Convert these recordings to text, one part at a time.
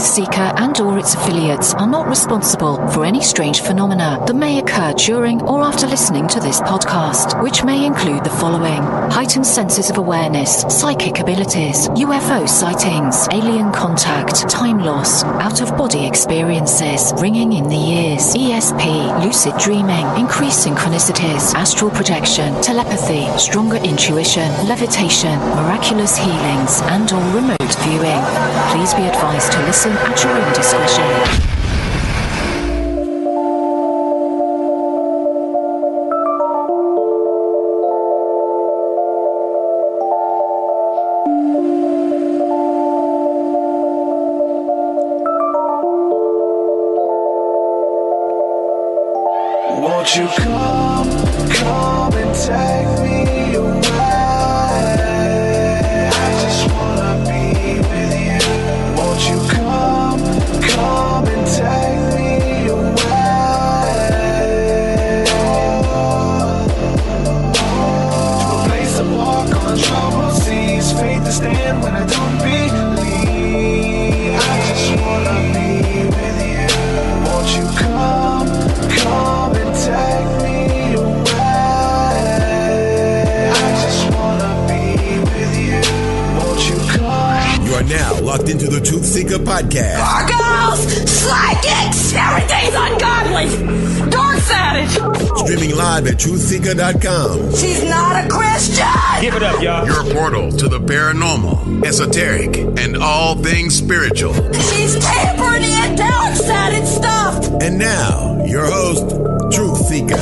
Seeker and/or its affiliates are not responsible for any strange phenomena that may occur during or after listening to this podcast, which may include the following: heightened senses of awareness, psychic abilities, UFO sightings, alien contact, time loss, out-of-body experiences, ringing in the ears, ESP, lucid dreaming, increased synchronicities, astral projection, telepathy, stronger intuition, levitation, miraculous healings, and/or remote viewing. Please be advised to listen at your own discretion. Won't you come and take me away? I just wanna be with you. Won't you come and take me away? To a place to walk on troubled seas, faith to stand when I don't believe. I just wanna be with you. Won't you come and take me away. I just wanna be with you. Won't you come? You are now locked into the Truth Seeker podcast. Gargoyles, psychics, everything's ungodly. Dark Savage. Streaming live at truthseeker.com. She's not a Christian. Give it up, y'all. Your portal to the paranormal, esoteric, and all things spiritual. She's tampering in dark sided stuff. And now, your host, Truth Seeker.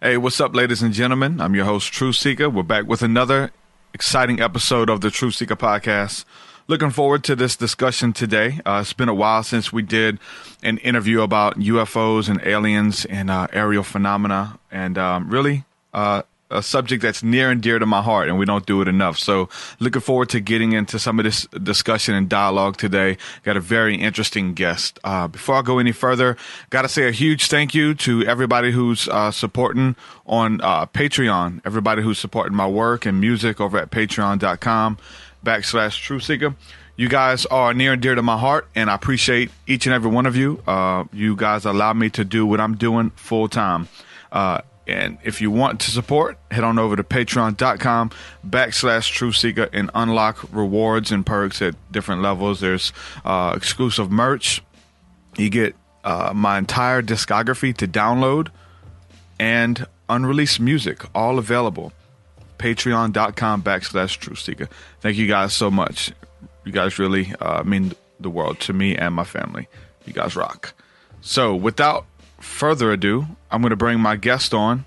Hey, what's up, ladies and gentlemen? I'm your host, Truth Seeker. We're back with another exciting episode of the Truth Seeker podcast. Looking forward to this discussion today. It's been a while since we did an interview about UFOs and aliens and aerial phenomena, and really a subject that's near and dear to my heart, and we don't do it enough. So looking forward to getting into some of this discussion and dialogue today. Got a very interesting guest. Before I go any further, got to say a huge thank you to everybody who's supporting on Patreon, everybody who's supporting my work and music over at patreon.com/TruthSeeker. You guys are near and dear to my heart, and I appreciate each and every one of you. You guys allow me to do what I'm doing full time. And if you want to support, head on over to patreon.com/TruthSeeker and unlock rewards and perks at different levels. There's exclusive merch. You get my entire discography to download and unreleased music, all available. Patreon.com/TruthSeeker. Thank you guys so much. You guys really mean the world to me and my family. You guys rock. So without further ado, I'm going to bring my guest on,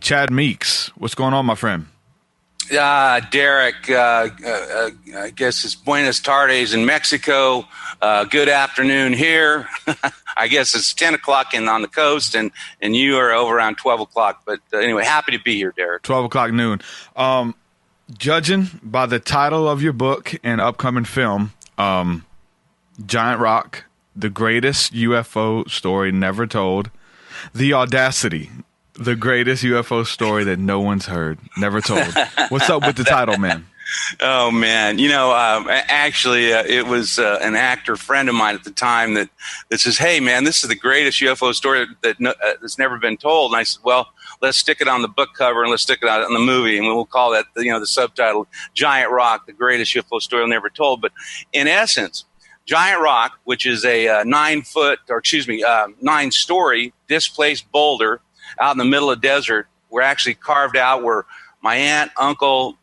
Chad Meeks. What's going on, my friend? Derek, I guess it's Buenas tardes in Mexico. Good afternoon here. I guess it's 10 o'clock on the coast, and you are over around 12 o'clock. But anyway, happy to be here, Derek. 12 o'clock noon. Judging by the title of your book and upcoming film, Giant Rock, the greatest UFO story never told. The Audacity, the greatest UFO story that no one's heard, never told. What's up with the title, man? Oh, man. You know, actually, it was an actor friend of mine at the time that says, hey, man, this is the greatest UFO story that's never been told. And I said, well, let's stick it on the book cover and let's stick it on the movie. And we'll call that, the subtitle, Giant Rock, the greatest UFO story never told. But in essence, Giant Rock, which is a 9-story displaced boulder out in the middle of the desert, were actually carved out where my aunt, uncle,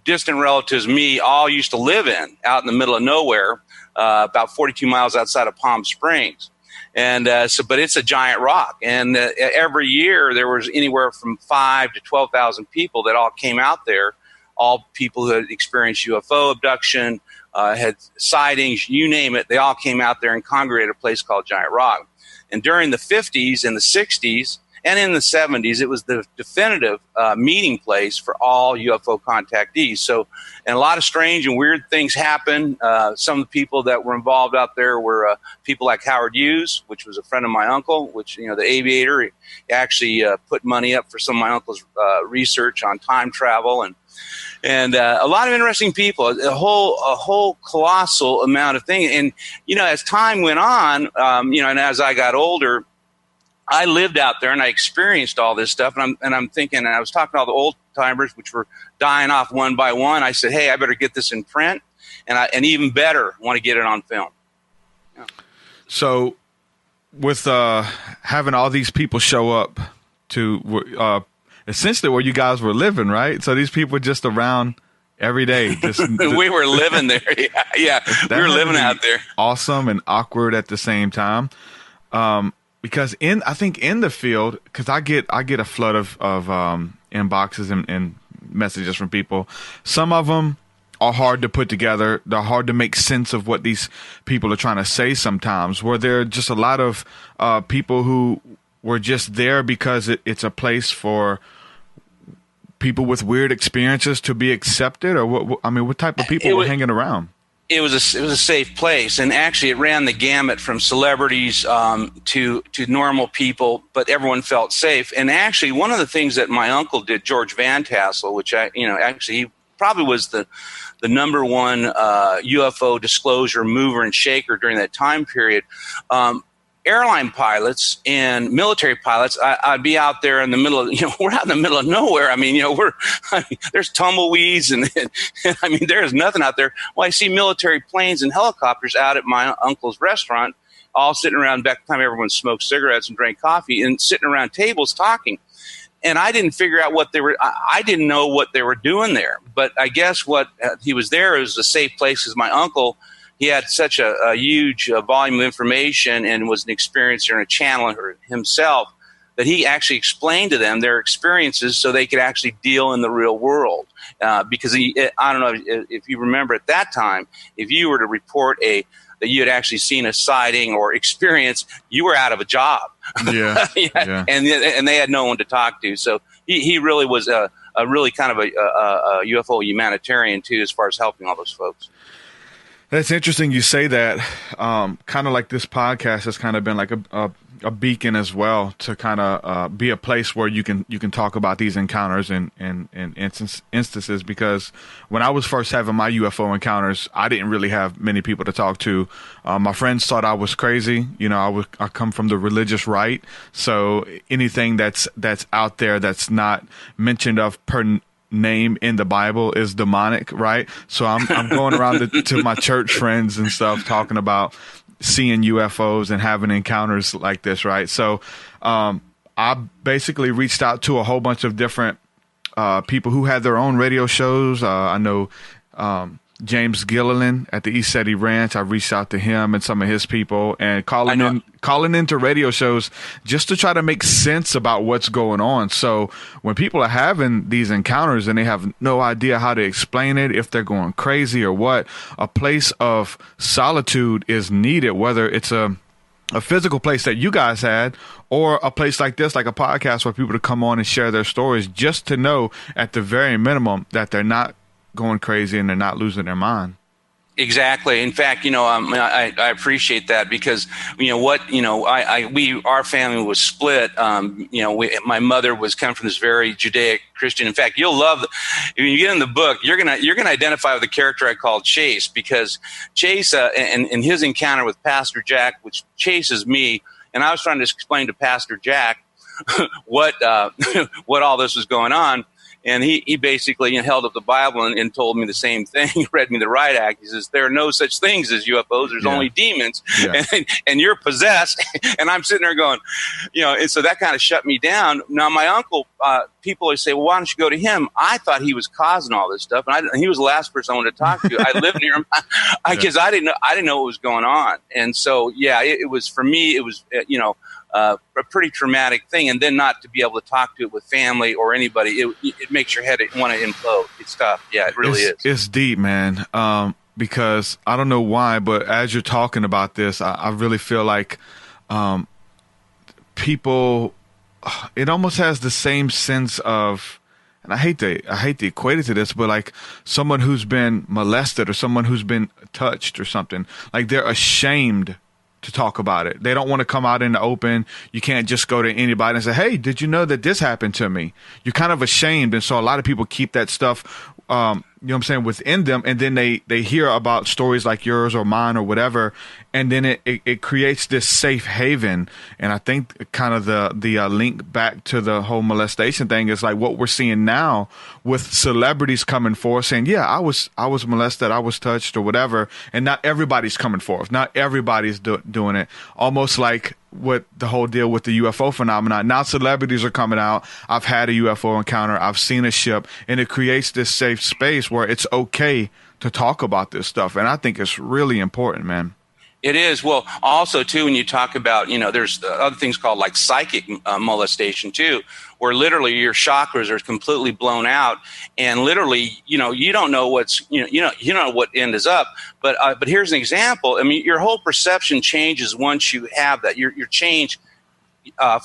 distant relatives, me, all used to live out in the middle of nowhere, about 42 miles outside of Palm Springs. And but it's a giant rock. And every year there was anywhere from 5,000 to 12,000 people that all came out there, all people who had experienced UFO abduction, had sightings, you name it. They all came out there and congregated at a place called Giant Rock. And during the 50s and the 60s and in the 70s, it was the definitive meeting place for all UFO contactees. So, and a lot of strange and weird things happened. Some of the people that were involved out there were people like Howard Hughes, which was a friend of my uncle, which, the aviator, he actually put money up for some of my uncle's research on time travel, and a lot of interesting people, a whole colossal amount of things. And, as time went on, and as I got older, I lived out there and I experienced all this stuff. And I'm thinking, and I was talking to all the old timers, which were dying off one by one. I said, hey, I better get this in print. And even better, want to get it on film. Yeah. So with having all these people show up to essentially where you guys were living, right? So these people were just around every day. We were living there. Yeah. We were living out there. Awesome and awkward at the same time. Because I think in the field, because I get a flood of inboxes and messages from people. Some of them are hard to put together. They're hard to make sense of what these people are trying to say sometimes. Where there are just a lot of people who were just there because it's a place for people with weird experiences to be accepted, or what type of people were hanging around? It was a safe place, and actually it ran the gamut from celebrities to normal people, but everyone felt safe. And actually, one of the things that my uncle did, George Van Tassel, which actually he probably was the number one UFO disclosure mover and shaker during that time period. Airline pilots and military pilots, I'd be out there in the middle of, we're out in the middle of nowhere. There's tumbleweeds and there's nothing out there. Well, I see military planes and helicopters out at my uncle's restaurant, all sitting around. Back at the time, everyone smoked cigarettes and drank coffee and sitting around tables talking. And I didn't figure out what they were. I didn't know what they were doing there. But I guess what he was there is a safe place because my uncle, he had such a huge volume of information and was an experiencer and a channeler himself that he actually explained to them their experiences so they could actually deal in the real world. Because I don't know if you remember at that time, if you were to report that you had actually seen a sighting or experience, you were out of a job. Yeah. Yeah. And they had no one to talk to. So he really was a really kind of a UFO humanitarian too, as far as helping all those folks. That's interesting you say that. Kind of like this podcast has kind of been like a beacon as well to kind of be a place where you can talk about these encounters and instances. Because when I was first having my UFO encounters, I didn't really have many people to talk to. My friends thought I was crazy. I come from the religious right, so anything that's out there that's not mentioned of per name in the Bible is demonic, right? So I'm going around to my church friends and stuff talking about seeing UFOs and having encounters like this, right? So I basically reached out to a whole bunch of different people who had their own radio shows. I know James Gilliland at the East City Ranch. I reached out to him and some of his people and calling into radio shows just to try to make sense about what's going on. So when people are having these encounters and they have no idea how to explain it, if they're going crazy or what, a place of solitude is needed, whether it's a physical place that you guys had or a place like this, like a podcast, where people to come on and share their stories, just to know at the very minimum that they're not going crazy and they're not losing their mind. Exactly. In fact, I appreciate that because, our family was split. My mother was coming from this very Judaic Christian. In fact, you'll love when you get in the book, you're gonna identify with the character I called Chase, because Chase and his encounter with Pastor Jack, which Chase is me, and I was trying to explain to Pastor Jack what all this was going on. And he basically held up the Bible and told me the same thing. He read me the riot act. He says, there are no such things as UFOs. There's only demons. Yeah. And you're possessed. And I'm sitting there going, and so that kind of shut me down. Now, my uncle, people always say, well, why don't you go to him? I thought he was causing all this stuff. And he was the last person I wanted to talk to. I lived near him because I didn't know what was going on. And so, it was, for me, it was, a pretty traumatic thing, and then not to be able to talk to it with family or anybody, it makes your head want to implode. It's tough. Yeah, it really is. It's deep, man. Because I don't know why, but as you're talking about this, I really feel like people it almost has the same sense of, and I hate to equate it to this, but like someone who's been molested or someone who's been touched or something, like they're ashamed to talk about it. They don't want to come out in the open. You can't just go to anybody and say, hey, did you know that this happened to me? You're kind of ashamed. And so a lot of people keep that stuff, you know what I'm saying, within them. And then they hear about stories like yours or mine or whatever. And then it creates this safe haven. And I think kind of the link back to the whole molestation thing is like what we're seeing now with celebrities coming forth saying, yeah, I was molested, I was touched or whatever. And not everybody's coming forth. Not everybody's doing it. Almost like what the whole deal with the UFO phenomenon. Now celebrities are coming out. I've had a UFO encounter. I've seen a ship. And it creates this safe space where it's okay to talk about this stuff. And I think it's really important, man. It is. Well, also, too, when you talk about, there's other things called like psychic molestation, too, where literally your chakras are completely blown out and literally, you don't know what's, you don't know what end is up. But here's an example. I mean, your whole perception changes once you have that. Your change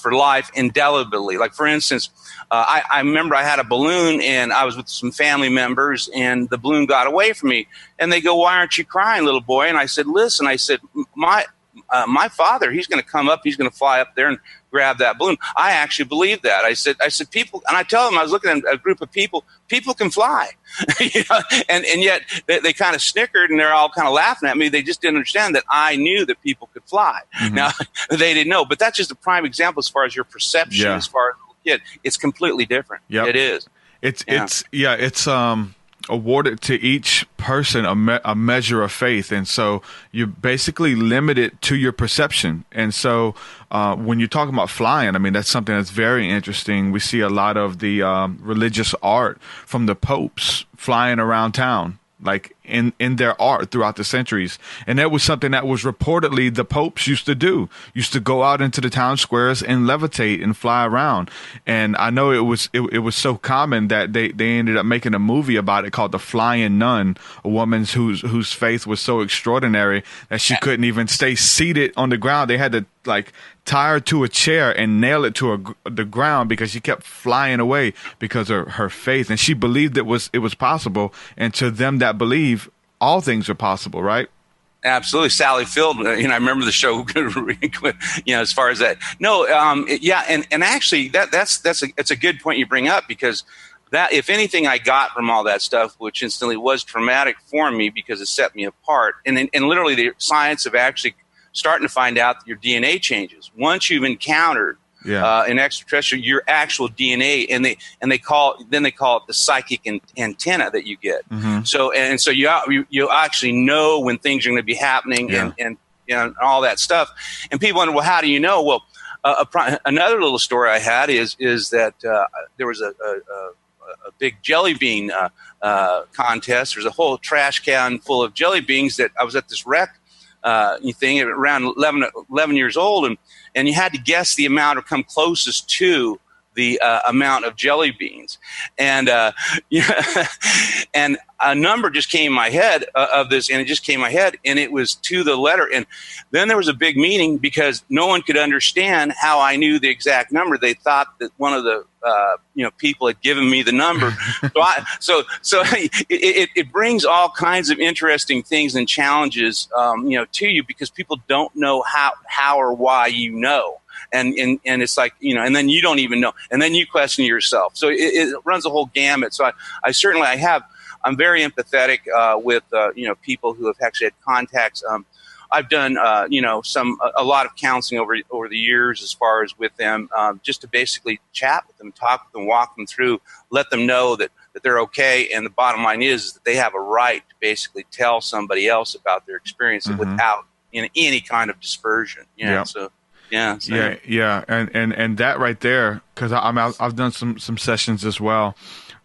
for life indelibly. Like, for instance, I remember I had a balloon and I was with some family members and the balloon got away from me. And they go, why aren't you crying, little boy? And I said, listen, my father, he's going to come up, he's going to fly up there and grab that balloon. I actually believe that. I said, people, and I tell them, I was looking at a group of people can fly, and yet they kind of snickered and they're all kind of laughing at me. They just didn't understand that I knew that people could fly. Mm-hmm. Now they didn't know, but that's just a prime example as far as your perception, as far as a kid, it's completely different. Yep. It is. It's awarded to each person a measure of faith. And so you basically limit it to your perception. And so when you're talking about flying, I mean, that's something that's very interesting. We see a lot of the religious art from the popes flying around town, like in their art throughout the centuries. And that was something that was reportedly the popes used to do, used to go out into the town squares and levitate and fly around. And I know it was so common that they ended up making a movie about it called The Flying Nun, a woman whose faith was so extraordinary that she couldn't even stay seated on the ground. They had to like tie her to a chair and nail it to the ground because she kept flying away because of her faith. And she believed it was possible. And to them that believe, all things are possible, right? Absolutely. Sally Field, I remember the show, as far as that. No, and actually that's a good point you bring up, because that, if anything I got from all that stuff, which instantly was traumatic for me because it set me apart, and literally the science of actually starting to find out that your DNA changes once you've encountered an extraterrestrial, your actual DNA, and they call it the psychic antenna that you get. Mm-hmm. So you actually know when things are going to be happening and all that stuff. And people wonder, well, how do you know? Well, another little story I had is that there was a big jelly bean contest. There's a whole trash can full of jelly beans that I was at this rec thing around 11 years old, and you had to guess the amount or come closest to the amount of jelly beans, and and a number just came in my head of this, and it just came in my head, and it was to the letter. And then there was a big meeting because no one could understand how I knew the exact number. They thought that one of the people had given me the number. So it brings all kinds of interesting things and challenges to you, because people don't know how or why you know. And it's like, and then you don't even know. And then you question yourself. So it runs a whole gamut. So I'm very empathetic with, people who have actually had contacts. I've done, a lot of counseling over the years as far as with them, just to basically chat with them, talk with them, walk them through, let them know that they're okay. And the bottom line is that they have a right to basically tell somebody else about their experience without any kind of dispersion. So. Yeah. And that right there, because I've done some sessions as well,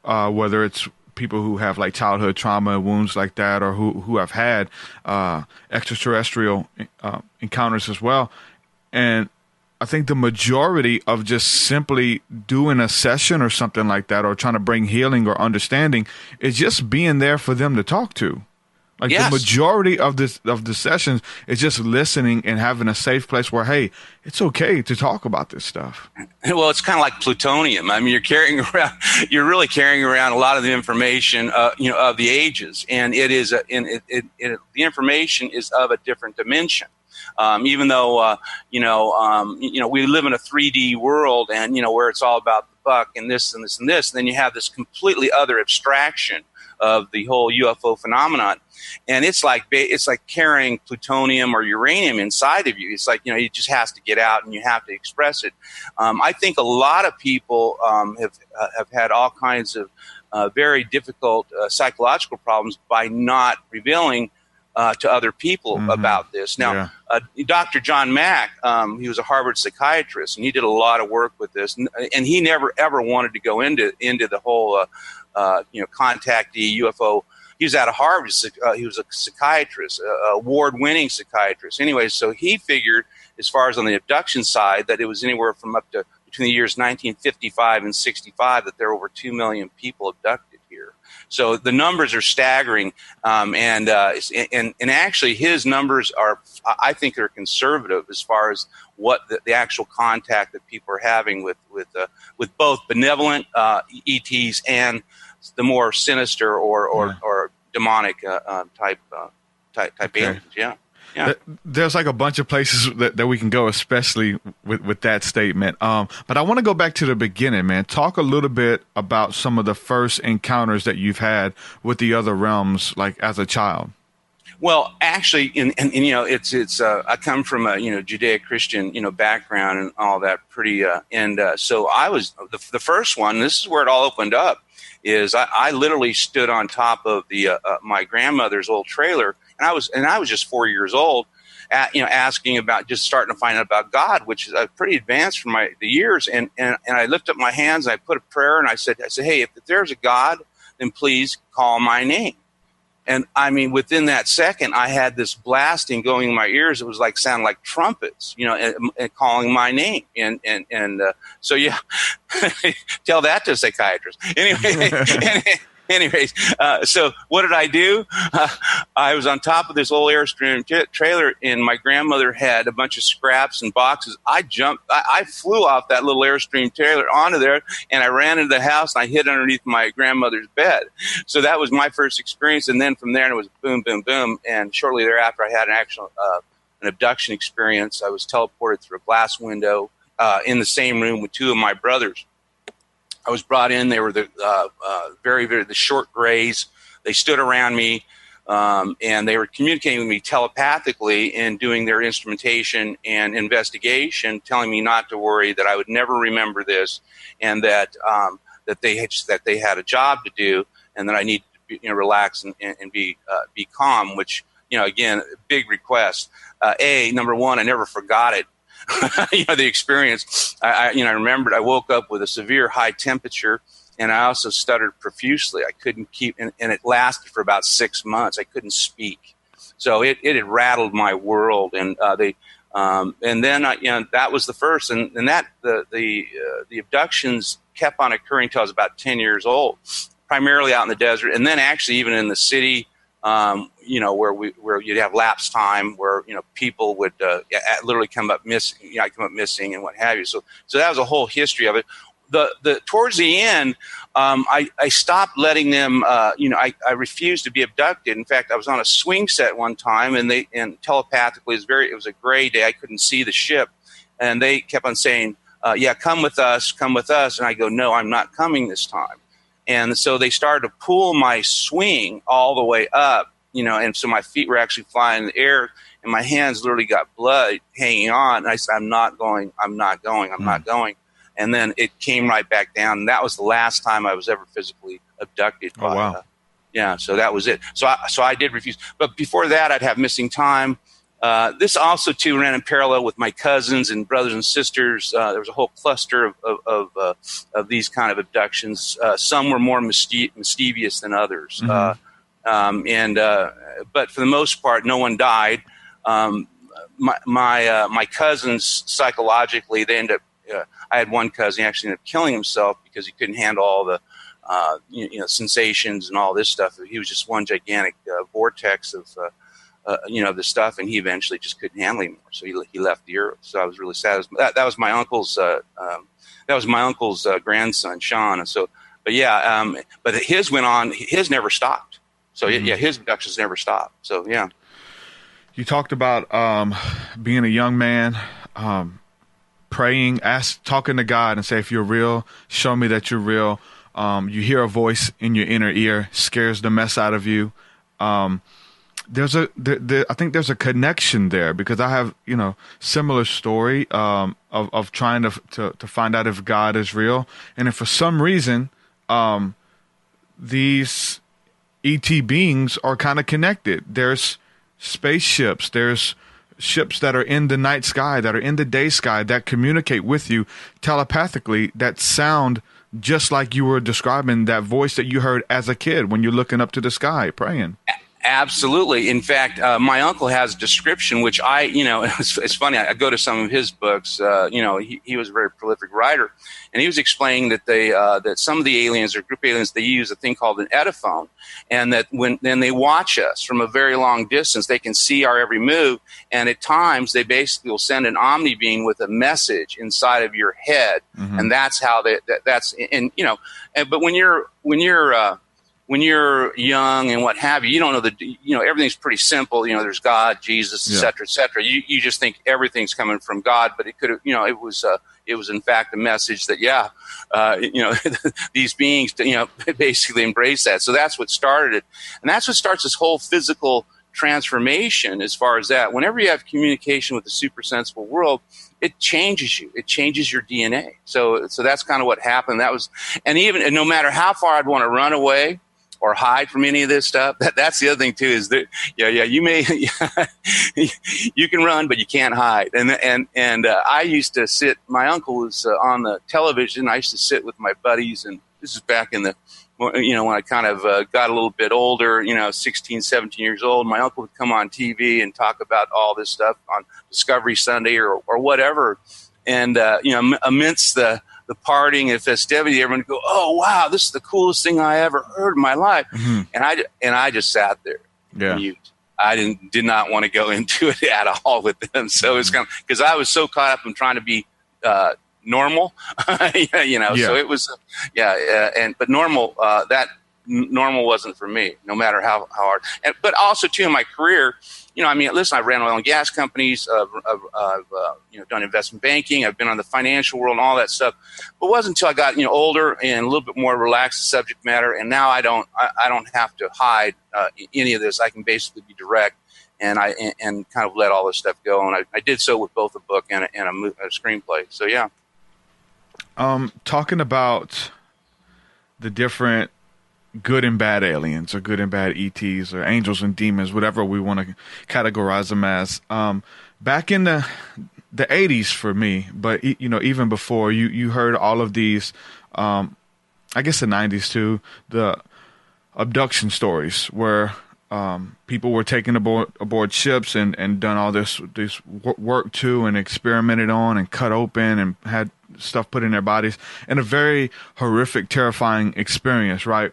whether it's people who have like childhood trauma, wounds like that, or who have had extraterrestrial encounters as well. And I think the majority of just simply doing a session or something like that, or trying to bring healing or understanding, is just being there for them to talk to. Like Yes. the majority of the sessions is just listening and having a safe place where, hey, it's okay to talk about this stuff. Well, it's kind of like plutonium. I mean, you're really carrying around a lot of the information, of the ages, and it is, the information is of a different dimension. Even though, we live in a 3D world, and where it's all about the buck and this and this and this, and then you have this completely other abstraction of the whole UFO phenomenon. And it's like carrying plutonium or uranium inside of you. It's like, it just has to get out and you have to express it. I think a lot of people have had all kinds of very difficult psychological problems by not revealing to other people about this. Now, Dr. John Mack, he was a Harvard psychiatrist, and he did a lot of work with this. And he never, ever wanted to go into the whole, contactee UFO. He was out of Harvard. He was a psychiatrist, award-winning psychiatrist. Anyway, so he figured, as far as on the abduction side, that it was anywhere from up to between the years 1955 and 65 that there were over 2 million people abducted here. So the numbers are staggering, and actually his numbers are, I think, they're conservative as far as what the actual contact that people are having with both benevolent ETs and the more sinister or demonic type aliens. Yeah. There's like a bunch of places that we can go, especially with that statement. But I want to go back to the beginning, man. Talk a little bit about some of the first encounters that you've had with the other realms, like as a child. Well, actually, it's I come from a Judeo-Christian background and all that so I was the first one. This is where it all opened up. Is I literally stood on top of the my grandmother's old trailer, and I was just 4 years old, asking about, just starting to find out about God, which is pretty advanced for the years. And I lifted up my hands and I put a prayer and I said, hey, if there's a God, then please call my name. And I mean, within that second, I had this blasting going in my ears. It was like sounding like trumpets, and calling my name. So yeah, tell that to a psychiatrist. Anyways, so what did I do? I was on top of this old Airstream trailer, and my grandmother had a bunch of scraps and boxes. I flew off that little Airstream trailer onto there, and I ran into the house, and I hid underneath my grandmother's bed. So that was my first experience, and then from there, it was boom, boom, boom. And shortly thereafter, I had an abduction experience. I was teleported through a glass window in the same room with two of my brothers. I was brought in. They were the very, very the short grays. They stood around me, and they were communicating with me telepathically and doing their instrumentation and investigation, telling me not to worry, that I would never remember this, and that they had a job to do, and that I needed to relax and be calm. Which, again, big request. Number one, I never forgot it. The experience. I remembered I woke up with a severe high temperature, and I also stuttered profusely. I couldn't keep, and it lasted for about 6 months. I couldn't speak, so it had rattled my world. And and then that was the first, and that the abductions kept on occurring until I was about 10 years old, primarily out in the desert, and then actually even in the city. Where you'd have lapse time, where people would literally come up missing, and what have you. So that was a whole history of it. Towards the end, I stopped letting them. I refused to be abducted. In fact, I was on a swing set one time, and telepathically, it was a gray day. I couldn't see the ship, and they kept on saying, "Yeah, come with us," and I go, "No, I'm not coming this time." And so they started to pull my swing all the way up, and so my feet were actually flying in the air, and my hands literally got blood hanging on. And I said, I'm not going. And then it came right back down. And that was the last time I was ever physically abducted. Oh, wow. So that was it. So I did refuse. But before that, I'd have missing time. This also, too, ran in parallel with my cousins and brothers and sisters. There was a whole cluster of these kind of abductions. Some were more mischievous than others. But for the most part, no one died. My cousins, psychologically, they ended up. I had one cousin, he actually ended up killing himself because he couldn't handle all sensations and all this stuff. He was just one gigantic vortex of the stuff, and he eventually just couldn't handle it anymore. So he left the earth. So I was really sad. That was my uncle's. Grandson, Sean. And so, but his went on. His never stopped. So his abductions never stopped. So yeah. You talked about being a young man, praying, talking to God, and say, if you're real, show me that you're real. You hear a voice in your inner ear, scares the mess out of you. I think there's a connection there, because I have, similar story of trying to find out if God is real. And if for some reason these E.T. beings are kind of connected. There's spaceships, there's ships that are in the night sky, that are in the day sky, that communicate with you telepathically, that sound just like you were describing that voice that you heard as a kid when you're looking up to the sky praying. Absolutely. In fact, my uncle has a description, which it's funny. I go to some of his books. He was a very prolific writer, and he was explaining that that some of the aliens, or group aliens, they use a thing called an Ediphone, and that when they watch us from a very long distance, they can see our every move, and at times they basically will send an omni being with a message inside of your head, and that's how But when you're young and what have you, you don't know everything's pretty simple. There's God, Jesus, et cetera, et cetera. You just think everything's coming from God, but it could have, it was in fact a message that, these beings, basically embrace that. So that's what started it. And that's what starts this whole physical transformation as far as that. Whenever you have communication with the super sensible world, it changes you. It changes your DNA. So that's kind of what happened. And no matter how far I'd want to run away or hide from any of this stuff. That's the other thing too, is that you may you can run, but you can't hide. And I used to sit. My uncle was on the television. I used to sit with my buddies, and this is back in the when I kind of got a little bit older, 16, 17 years old. My uncle would come on TV and talk about all this stuff on Discovery Sunday or whatever, and amidst the partying and festivity, everyone would go, "Oh wow, this is the coolest thing I ever heard in my life," and I just sat there, mute. I did not want to go into it at all with them. So it's kind of because I was so caught up in trying to be normal, So it was, but normal, that normal wasn't for me, no matter how hard. But also too, in my career, listen, I ran oil and gas companies, I've done investment banking, I've been on the financial world and all that stuff. But it wasn't until I got, older and a little bit more relaxed subject matter. And now I don't have to hide any of this. I can basically be direct and kind of let all this stuff go. And I did so with both a book and a screenplay. So, yeah. Talking about the different good and bad aliens, or good and bad ETs, or angels and demons, whatever we want to categorize them as. Back in the 80s for me, but even before, you heard all of these, I guess the 90s too, the abduction stories where people were taken aboard ships and done all this work to, and experimented on and cut open and had stuff put in their bodies, and a very horrific, terrifying experience, right?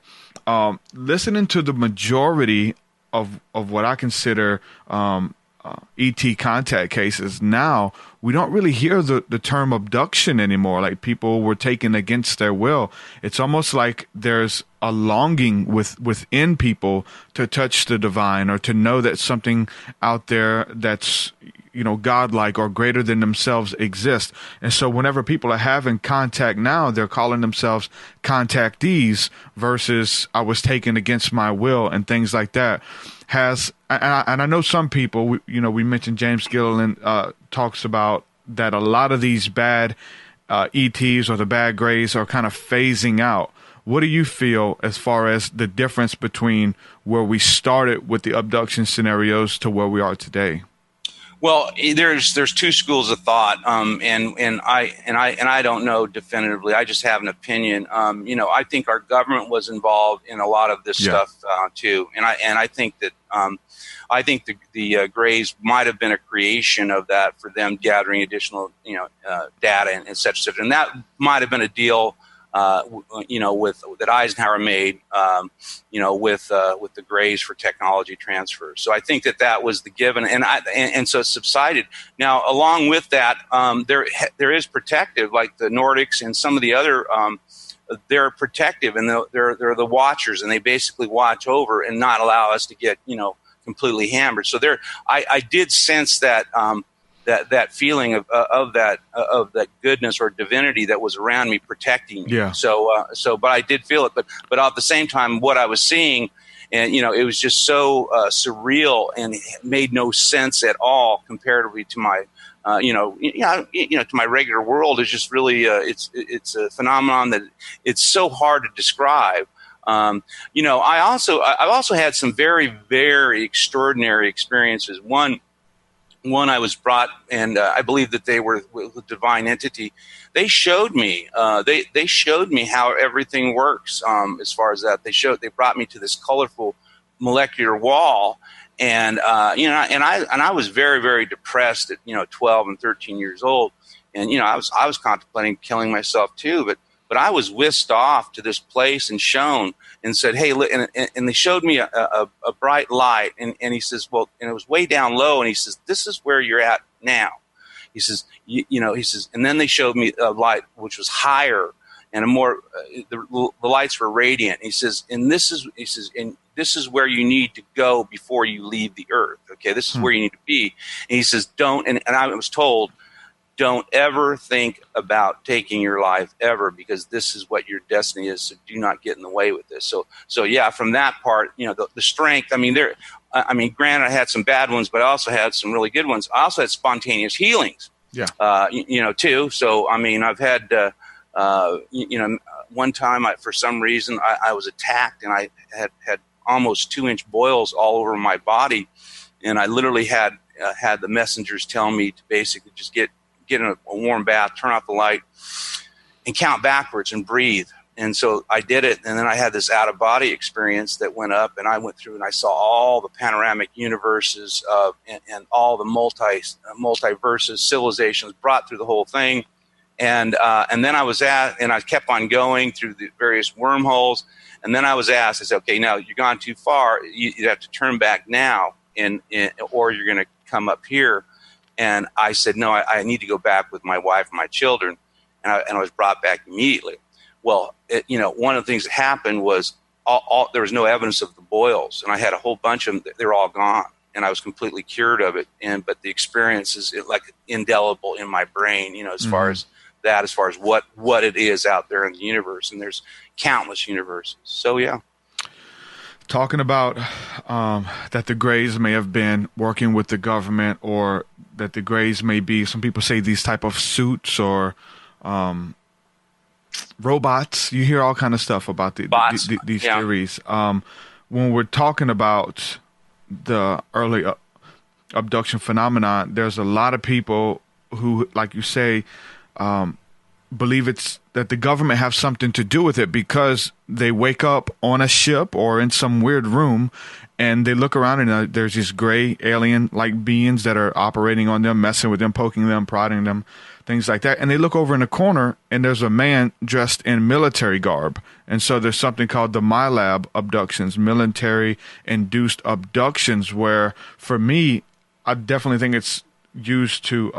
Listening to the majority of what I consider ET contact cases now, we don't really hear the term abduction anymore. Like, people were taken against their will. It's almost like there's a longing within people to touch the divine, or to know that something out there that's godlike or greater than themselves exists. And so whenever people are having contact now, they're calling themselves contactees versus I was taken against my will and things like that. And I know some people, we mentioned James Gilliland talks about that a lot of these bad ETs or the bad grays are kind of phasing out. What do you feel as far as the difference between where we started with the abduction scenarios to where we are today? Well, there's two schools of thought, and I don't know definitively. I just have an opinion. I think our government was involved in a lot of this stuff too, and I think that the Greys might have been a creation of that for them gathering additional data and such, and that might have been a deal that Eisenhower made, with the Greys for technology transfer. So I think that was the given, and so it subsided. Now, along with that, there is protective, like the Nordics and some of the other. They're protective, and they're the watchers, and they basically watch over and not allow us to get completely hammered. So I did sense that. That feeling of that goodness or divinity that was around me protecting me. Yeah. But I did feel it. But at the same time, what I was seeing, and it was just so surreal and made no sense at all comparatively to my to my regular world. Is just really it's a phenomenon that it's so hard to describe. I've also had some very, very extraordinary experiences. One I was brought, and I believe that they were with a divine entity. They showed me. They showed me how everything works. As far as that, they brought me to this colorful molecular wall, and I was very, very depressed at 12 and 13 years old, and I was contemplating killing myself too. But I was whisked off to this place and shown and said, hey, and they showed me a bright light. And he says, well, and it was way down low. And he says, this is where you're at now. He says, he says, and then they showed me a light which was higher and a more, the lights were radiant. He says, and this is where you need to go before you leave the earth. Okay. This is where you need to be. And he says, and I was told, don't ever think about taking your life ever, because this is what your destiny is. So do not get in the way with this. So yeah, from that part, the strength. Granted, I had some bad ones, but I also had some really good ones. I also had spontaneous healings. Yeah. Too. So I've had, one time for some reason I was attacked, and I had almost 2-inch boils all over my body, and I literally had the messengers tell me to basically just get in a warm bath, turn off the light, and count backwards and breathe. And so I did it, and then I had this out-of-body experience that went up, and I went through and I saw all the panoramic universes and all the multiverses, civilizations brought through the whole thing. And then I kept on going through the various wormholes, and then I was asked, I said, okay, now you've gone too far. You have to turn back now, or you're going to come up here. And I said, no, I need to go back with my wife and my children. And I was brought back immediately. Well, one of the things that happened was there was no evidence of the boils. And I had a whole bunch of them. They were all gone. And I was completely cured of it. But the experience is like indelible in my brain, as far as what it is out there in the universe. And there's countless universes. So, yeah. Talking about that the Greys may have been working with the government, or that the Greys may be, some people say, these type of suits or robots. You hear all kind of stuff about these theories. When we're talking about the early abduction phenomenon, there's a lot of people who, like you say, believe it's that the government have something to do with it, because they wake up on a ship or in some weird room and they look around and there's these gray alien-like beings that are operating on them, messing with them, poking them, prodding them, things like that. And they look over in the corner and there's a man dressed in military garb. And so there's something called the MILAB abductions, military-induced abductions, where for me, I definitely think it's used to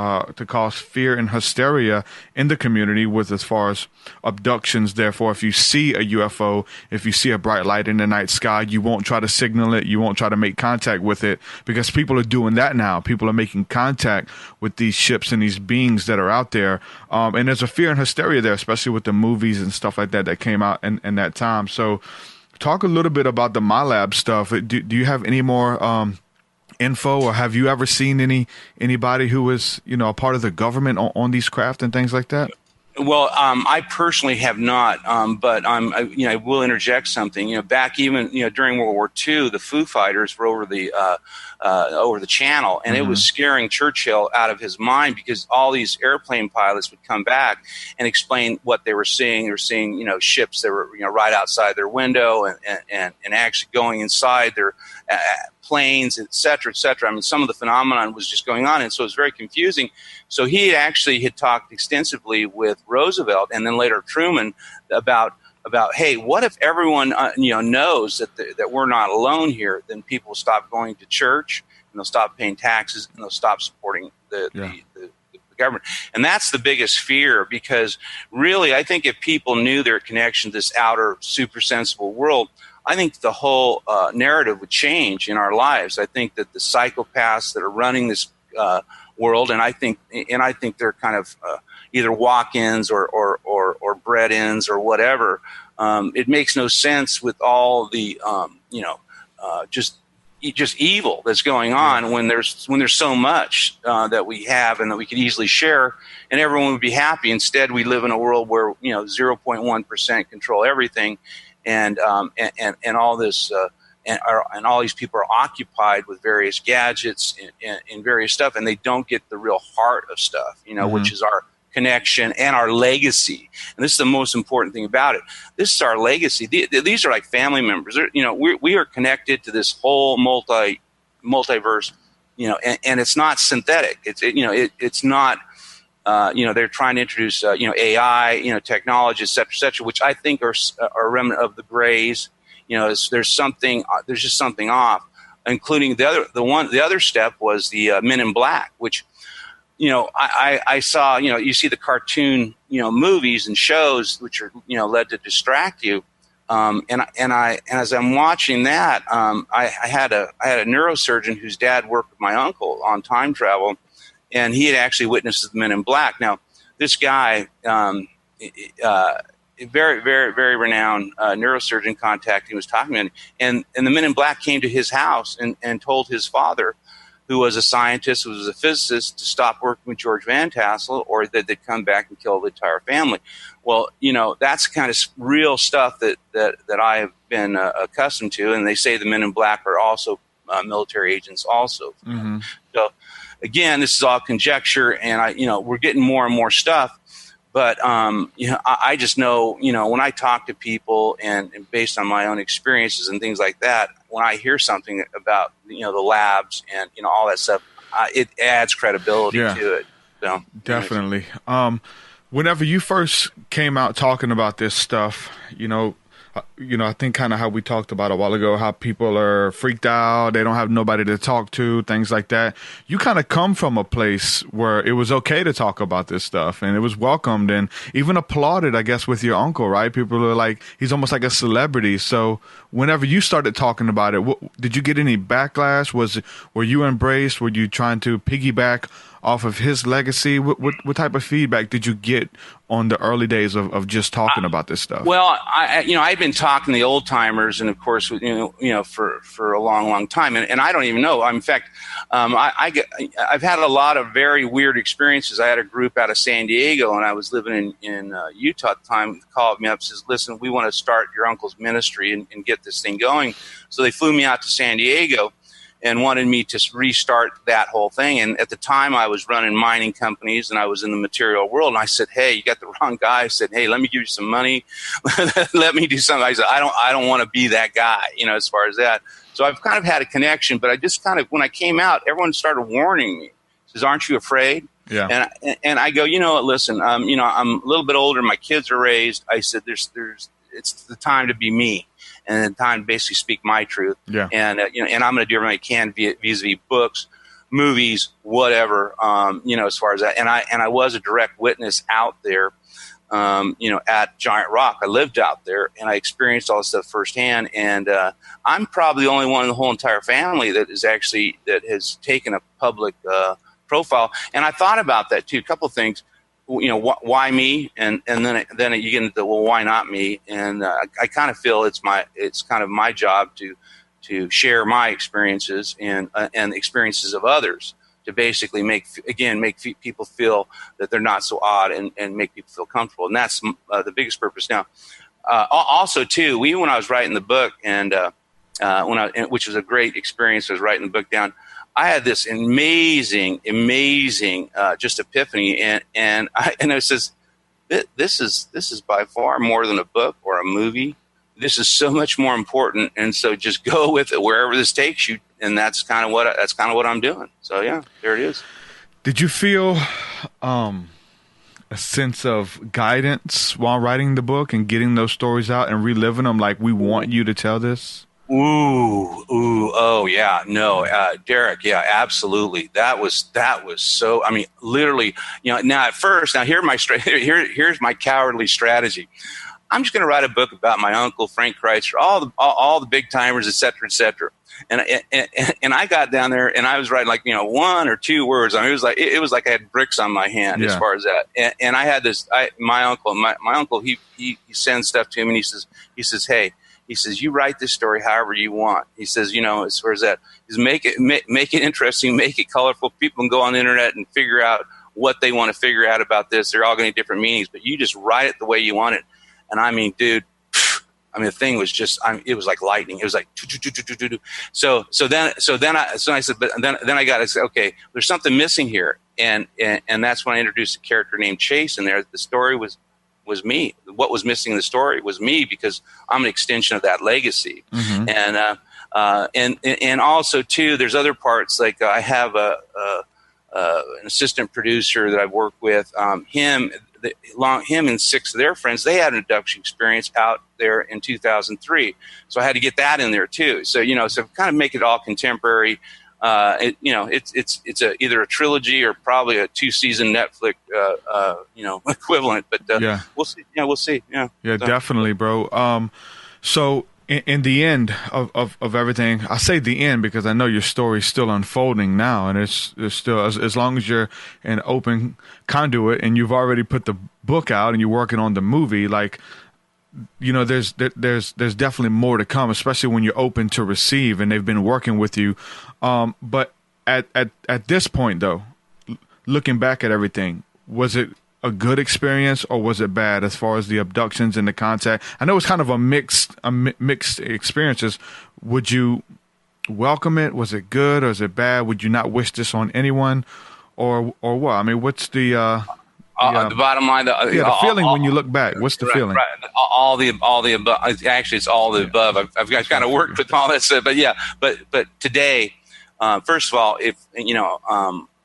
cause fear and hysteria in the community with as far as abductions. Therefore, if you see a UFO, if you see a bright light in the night sky, you won't try to signal it, you won't try to make contact with it, because people are doing that now. People are making contact with these ships and these beings that are out there. And there's a fear and hysteria there, especially with the movies and stuff like that came out in that time. So talk a little bit about the MILAB stuff. Do you have any more info, or have you ever seen anybody who was a part of the government on these craft and things like that? Well, I personally have not, but I will interject something. Back even during World War II, the Foo Fighters were over the channel, and it was scaring Churchill out of his mind, because all these airplane pilots would come back and explain what they were seeing. They were seeing ships that were right outside their window, and actually going inside their planes, et cetera, et cetera. I mean, some of the phenomenon was just going on, and so it was very confusing. So he had talked extensively with Roosevelt and then later Truman about hey, what if everyone knows that we're not alone here? Then people will stop going to church, and they'll stop paying taxes, and they'll stop supporting the government. And that's the biggest fear, because really, I think if people knew their connection to this outer super sensible world, I think the whole narrative would change in our lives. I think that the psychopaths that are running this world, and I think they're kind of either walk-ins or bred-ins or whatever. It makes no sense with all the just evil that's going on when there's so much that we have and that we could easily share, and everyone would be happy. Instead, we live in a world where 0.1% control everything, and all this and all these people are occupied with various gadgets and various stuff, and they don't get the real heart of stuff, which is our connection and our legacy. And this is the most important thing about it. This is our legacy. These are like family members. We are connected to this whole multiverse, and it's not synthetic. It's not, they're trying to introduce, AI, technology, et cetera, which I think are a remnant of the grays. There's just something off, including the other step was the Men in Black, which, I saw, you see the cartoon, movies and shows, which are, led to distract you. And as I'm watching that, I had a neurosurgeon whose dad worked with my uncle on time travel, and he had actually witnessed the Men in Black. Now, this guy, very, very, very renowned neurosurgeon, contacting, was talking to him, and the Men in Black came to his house and told his father, who was a scientist, who was a physicist, to stop working with George Van Tassel, or that they'd come back and kill the entire family. Well, that's kind of real stuff that I have been accustomed to, and they say the Men in Black are also military agents also. Mm-hmm. So, again, this is all conjecture, and we're getting more and more stuff. But I just know, when I talk to people and based on my own experiences and things like that, when I hear something about the labs and all that stuff, it adds credibility to it. So definitely. Whenever you first came out talking about this stuff, I think kind of how we talked about a while ago, how people are freaked out, they don't have nobody to talk to, things like that. You kind of come from a place where it was okay to talk about this stuff, and it was welcomed and even applauded, I guess, with your uncle, right? People are like, he's almost like a celebrity. So whenever you started talking about it, did you get any backlash? Were you embraced? Were you trying to piggyback off of his legacy? What type of feedback did you get on the early days of just talking about this stuff? Well, I've been talking to the old timers, and of course, for a long, long time, and I don't even know. In fact, I've had a lot of very weird experiences. I had a group out of San Diego, and I was living in Utah at the time. Called me up, and says, "Listen, we want to start your uncle's ministry and get this thing going." So they flew me out to San Diego and wanted me to restart that whole thing. And at the time, I was running mining companies, and I was in the material world. And I said, "Hey, you got the wrong guy." I said, "Hey, let me give you some money. Let me do something." I said, I don't want to be that guy, as far as that. So I've kind of had a connection, but I just kind of, when I came out, everyone started warning me. Says, "Aren't you afraid?" Yeah. And I go, listen, I'm a little bit older. My kids are raised. I said, it's the time to be me, and the time to basically speak my truth. Yeah. And and I'm going to do everything I can vis-a-vis books, movies, whatever. As far as that, and I was a direct witness out there. At Giant Rock, I lived out there, and I experienced all this stuff firsthand. And I'm probably the only one in the whole entire family that has taken a public profile. And I thought about that too. A couple of things. Why me? And then you get into, well, why not me? And I kind of feel it's kind of my job to share my experiences and the experiences of others, to basically make people feel that they're not so odd and make people feel comfortable. And that's the biggest purpose. Now, also too, even when I was writing the book, and which was a great experience, I was writing the book down. I had this amazing, just epiphany, and it says, this is by far more than a book or a movie. this is so much more important. And so just go with it wherever this takes you. And that's kind of what I'm doing. So yeah, there it is. Did you feel a sense of guidance while writing the book and getting those stories out and reliving them? Like, we want you to tell this. Oh yeah, no, Derek, yeah, absolutely. That was so. I mean, literally, now at first, here's my cowardly strategy. I'm just going to write a book about my uncle Frank Kreitzer, all the big timers, et cetera, and I got down there and I was writing like one or two words. I mean, it was like I had bricks on my hand as far as that. And I had this. My uncle, he sends stuff to me and he says, hey. He says, you write this story however you want. He says, as far as that, is make it interesting, make it colorful. People can go on the internet and figure out what they want to figure out about this. They're all going to have different meanings, but you just write it the way you want it. And I mean, dude, the thing was just, it was like lightning. It was like, so then I said, but then I got to say, okay, there's something missing here. And that's when I introduced a character named Chase in there. The story was me. What was missing in the story was me, because I'm an extension of that legacy. Mm-hmm. And also too, there's other parts, like I have an assistant producer that I've worked with. Him and six of their friends, they had an abduction experience out there in 2003. So I had to get that in there too. So so kind of make it all contemporary. It's either a trilogy or probably a 2-season Netflix, equivalent. But we'll see. Yeah, we'll see. Yeah, so. Definitely, bro. So in the end of everything, I say the end because I know your story's still unfolding now, and it's still as long as you're an open conduit and you've already put the book out and you're working on the movie, like. There's definitely more to come, especially when you're open to receive and they've been working with you. But at this point, though, looking back at everything, was it a good experience or was it bad as far as the abductions and the contact? I know it's kind of a mixed experiences. Would you welcome it? Was it good or is it bad? Would you not wish this on anyone, or what? I mean, what's the bottom line, the feeling when you look back. What's the feeling? Right. All the above. Actually, it's all the above. I've got kind of worked with all that stuff, but yeah. But today, first of all, if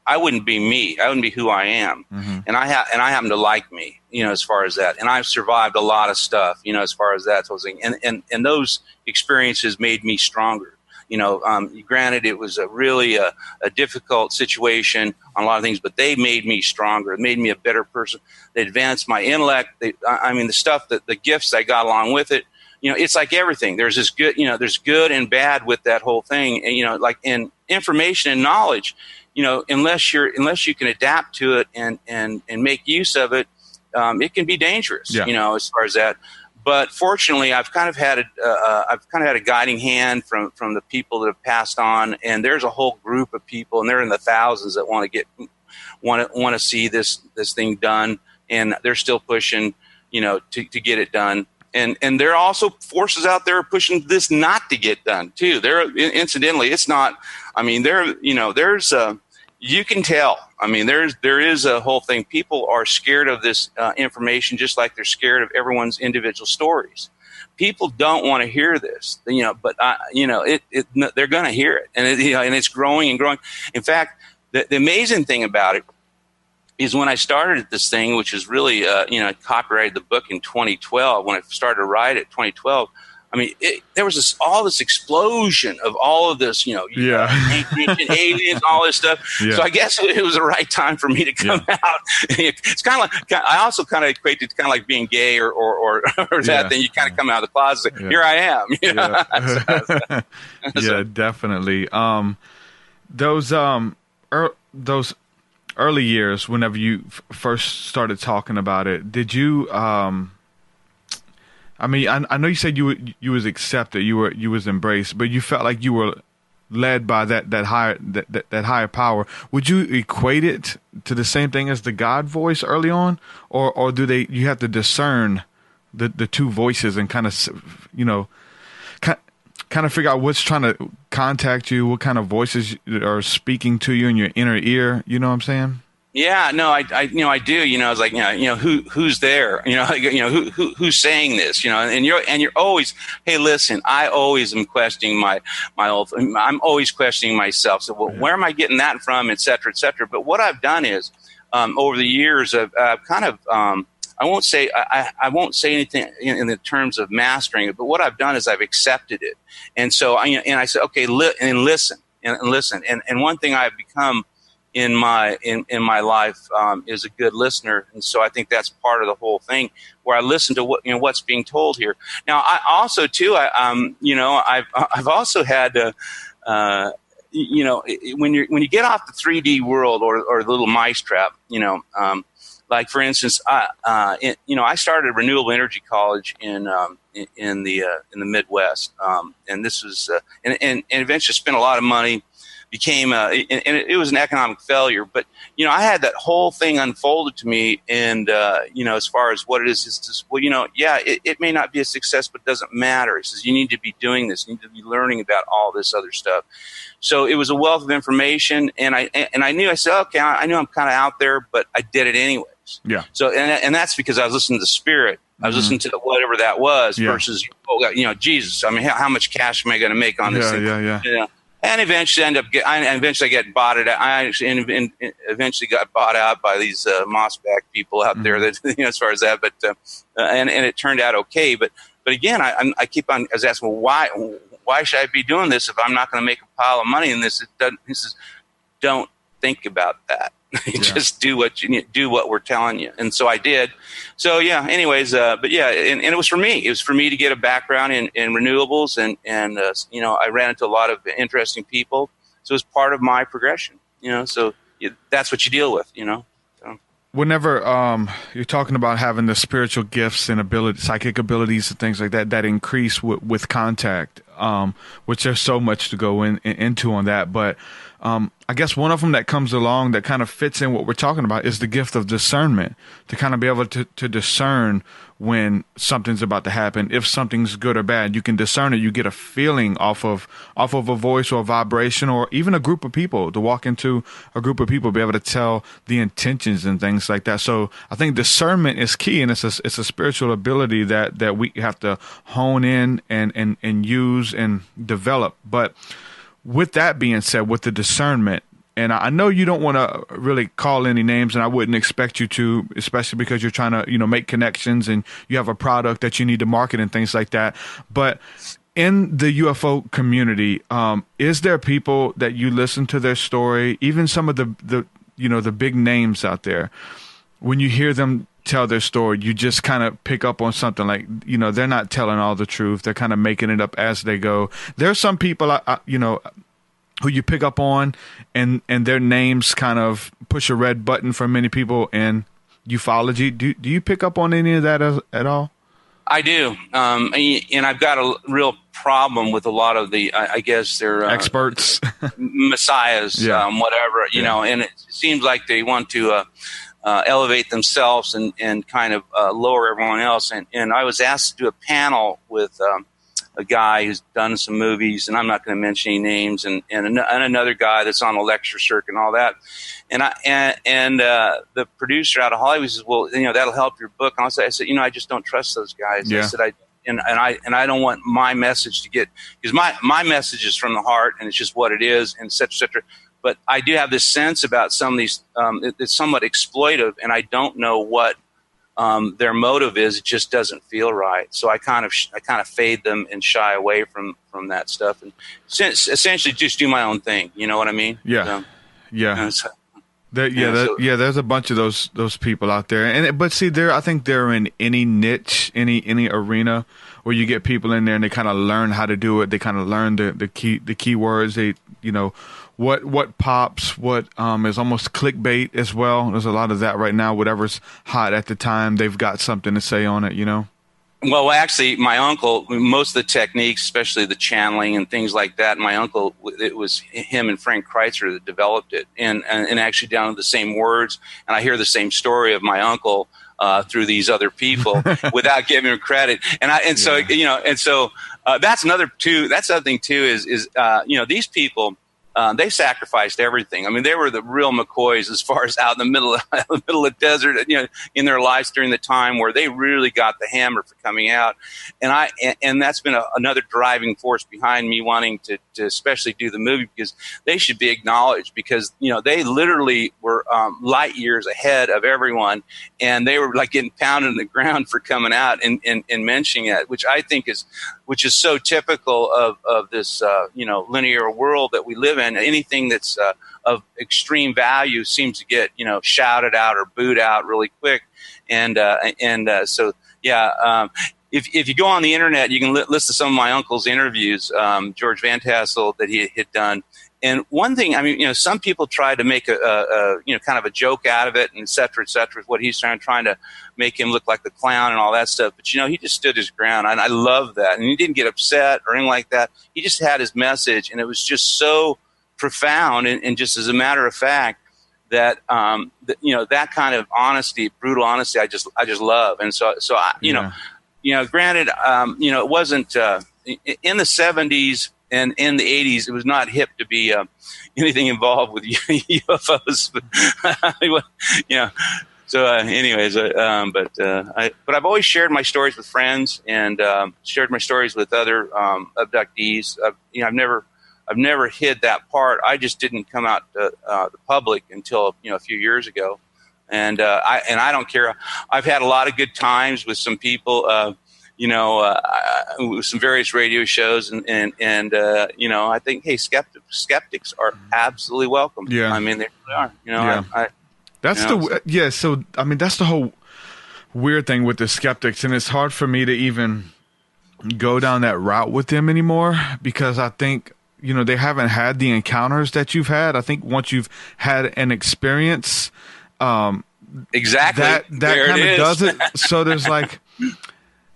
I wouldn't be me. I wouldn't be who I am, mm-hmm. and I happen to like me. As far as that, and I've survived a lot of stuff. As far as that whole thing, and those experiences made me stronger. Granted, it was a really a difficult situation on a lot of things, but they made me stronger. It made me a better person. They advanced my intellect. The stuff the gifts I got along with it. It's like everything. There's this good, there's good and bad with that whole thing. And, like in information and knowledge, unless you can adapt to it and make use of it, it can be dangerous. Yeah. As far as that. But fortunately, I've kind of had a guiding hand from the people that have passed on, and there's a whole group of people, and they're in the thousands that want to see this thing done, and they're still pushing, to get it done. And there are also forces out there pushing this not to get done too. Incidentally, it's not. There's you can tell. There is a whole thing. People are scared of this information, just like they're scared of everyone's individual stories. People don't want to hear this, but they're going to hear it, and and it's growing and growing. In fact, the amazing thing about it is when I started this thing, which is really, I copyrighted the book in 2012. When I started to write it, 2012. There was all this explosion of all of this, ancient aliens, all this stuff. Yeah. So I guess it was the right time for me to come out. It's kind of like, I also kind of equate it to kind of like being gay or that thing. You kind of come out of the closet. Yeah. Here I am. Yeah, definitely. Those early years, whenever you first started talking about it, did you? I know you said you was accepted, you was embraced, but you felt like you were led by that higher power. Would you equate it to the same thing as the God voice early on, or do you have to discern the two voices and kind of figure out what's trying to contact you, what kind of voices are speaking to you in your inner ear? You know what I'm saying? Yeah, no, I do. I was like, who's there? Who's saying this? And you're always, hey, listen, I always am questioning I'm always questioning myself. So, well, where am I getting that from, et cetera, et cetera. But what I've done is, over the years, I've kind of, I won't say anything in the terms of mastering it, but what I've done is I've accepted it. And so I said, okay, listen. And one thing I've become in my life is a good listener, and so I think that's part of the whole thing, where I listen to what's being told here. Now, I also too, I've also had to, when you get off the 3D world or the little mice trap, like for instance, I started a renewable energy college in the Midwest, and this was and eventually spent a lot of money. Became and it was an economic failure, but I had that whole thing unfolded to me, and as far as what it is, it's just, it may not be a success, but it doesn't matter. It says you need to be doing this, you need to be learning about all this other stuff. So it was a wealth of information, and I knew, I said, okay, I knew I'm kind of out there, but I did it anyways. Yeah. So and that's because I was listening to the Spirit. I was listening to whatever that was versus Jesus. I mean, how much cash am I going to make on this thing? Yeah. And eventually I get bought out. I eventually got bought out by these Mossback people out there. That as far as that, but and it turned out okay. But again, I keep on. I was asking, well, why should I be doing this if I'm not going to make a pile of money in this? He says, don't think about that. Just do what you need, do what we're telling you. And so I did. So yeah, anyways, but yeah, and it was for me. It was for me to get a background in renewables, and I ran into a lot of interesting people. So it was part of my progression, so that's what you deal with, So. Whenever you're talking about having the spiritual gifts and psychic abilities and things like that increase with contact, which there's so much to go into on that, but I guess one of them that comes along that kind of fits in what we're talking about is the gift of discernment, to kind of be able to discern when something's about to happen. If something's good or bad, you can discern it. You get a feeling off of a voice or a vibration, or even a group of people. To walk into a group of people, be able to tell the intentions and things like that. So I think discernment is key, and it's a spiritual ability that we have to hone in and use and develop. But with that being said, with the discernment, and I know you don't want to really call any names, and I wouldn't expect you to, especially because you're trying to, make connections and you have a product that you need to market and things like that. But in the UFO community, is there people that you listen to their story, even some of the big names out there, when you hear them tell their story, you just kind of pick up on something like, they're not telling all the truth. They're kind of making it up as they go. There's some people, who you pick up on, and their names kind of push a red button for many people in ufology. Do you pick up on any of that at all? I do, and I've got a real problem with a lot of the, I guess they're experts, messiahs, whatever, and it seems like they want to elevate themselves and kind of lower everyone else. And I was asked to do a panel with a guy who's done some movies, and I'm not going to mention any names, and another guy that's on the lecture circuit and all that. And the producer out of Hollywood says, well, that'll help your book. And I said, I just don't trust those guys. Yeah. I said, I don't want my message to get, because my message is from the heart, and it's just what it is, and et cetera. But I do have this sense about some of these, it's somewhat exploitive, and I don't know what their motive is. It just doesn't feel right. So I kind of fade them and shy away from that stuff, and essentially just do my own thing. You know what I mean? Yeah. There's a bunch of those people out there, but see, I think they're in any niche, any arena where you get people in there and they kind of learn how to do it. They kind of learn the keywords. They what pops, what is almost clickbait as well. There's a lot of that right now. Whatever's hot at the time, they've got something to say on it. Well, actually, my uncle, most of the techniques, especially the channeling and things like that, my uncle, it was him and Frank Kreitzer that developed it, and actually down to the same words. And I hear the same story of my uncle through these other people without giving him credit. So that's another too. That's other thing too is these people. they sacrificed everything. I mean, they were the real McCoys as far as out in the middle of the desert, in their lives during the time where they really got the hammer for coming out. And that's been another driving force behind me wanting to especially do the movie, because they should be acknowledged, because, they literally were light years ahead of everyone, and they were like getting pounded in the ground for coming out and mentioning it, which I think is so typical of this, linear world that we live in. Anything that's of extreme value seems to get, shouted out or booed out really quick. So if you go on the internet, you can listen to some of my uncle's interviews, George Van Tassel, that he had done. And one thing, some people tried to make a kind of a joke out of it, and et cetera, what he's trying to make him look like the clown and all that stuff. But, he just stood his ground, and I love that. And he didn't get upset or anything like that. He just had his message, and it was just so profound. And just as a matter of fact, that, that kind of honesty, brutal honesty, I just love. And so granted, it wasn't in the 70s. And in the 80s, it was not hip to be anything involved with UFOs. So, anyways, but I've always shared my stories with friends and shared my stories with other abductees. I've never hid that part. I just didn't come out to the public until a few years ago, and I don't care. I've had a lot of good times with some people. With some various radio shows, and I think, hey, skeptics are absolutely welcome. Yeah, I mean, they really are. That's the whole weird thing with the skeptics, and it's hard for me to even go down that route with them anymore, because I think they haven't had the encounters that you've had. I think once you've had an experience, exactly that kind of does it. So there's like.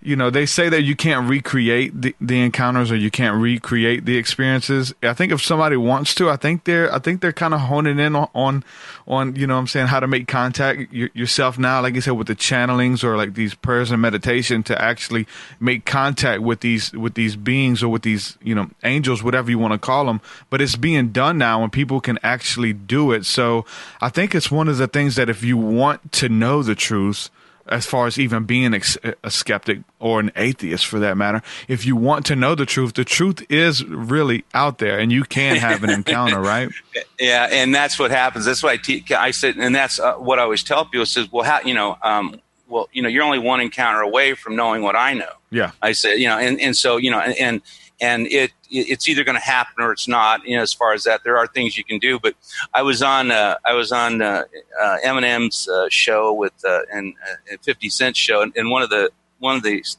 They say that you can't recreate the encounters, or you can't recreate the experiences. I think if somebody wants to, I think they're kind of honing in on how to make contact yourself now, like you said, with the channelings or like these prayers and meditation, to actually make contact with these beings, or with these, angels, whatever you want to call them. But it's being done now, and people can actually do it. So I think it's one of the things that if you want to know the truth, as far as even being a skeptic or an atheist for that matter, if you want to know the truth is really out there, and you can have an encounter, right? Yeah, and that's what happens. That's why I said, and that's what I always tell people. Says, well, how, you're only one encounter away from knowing what I know. Yeah, I said, and so and it's either going to happen or it's not. As far as that, there are things you can do. But I was on Eminem's show with and 50 Cent's show, and one of the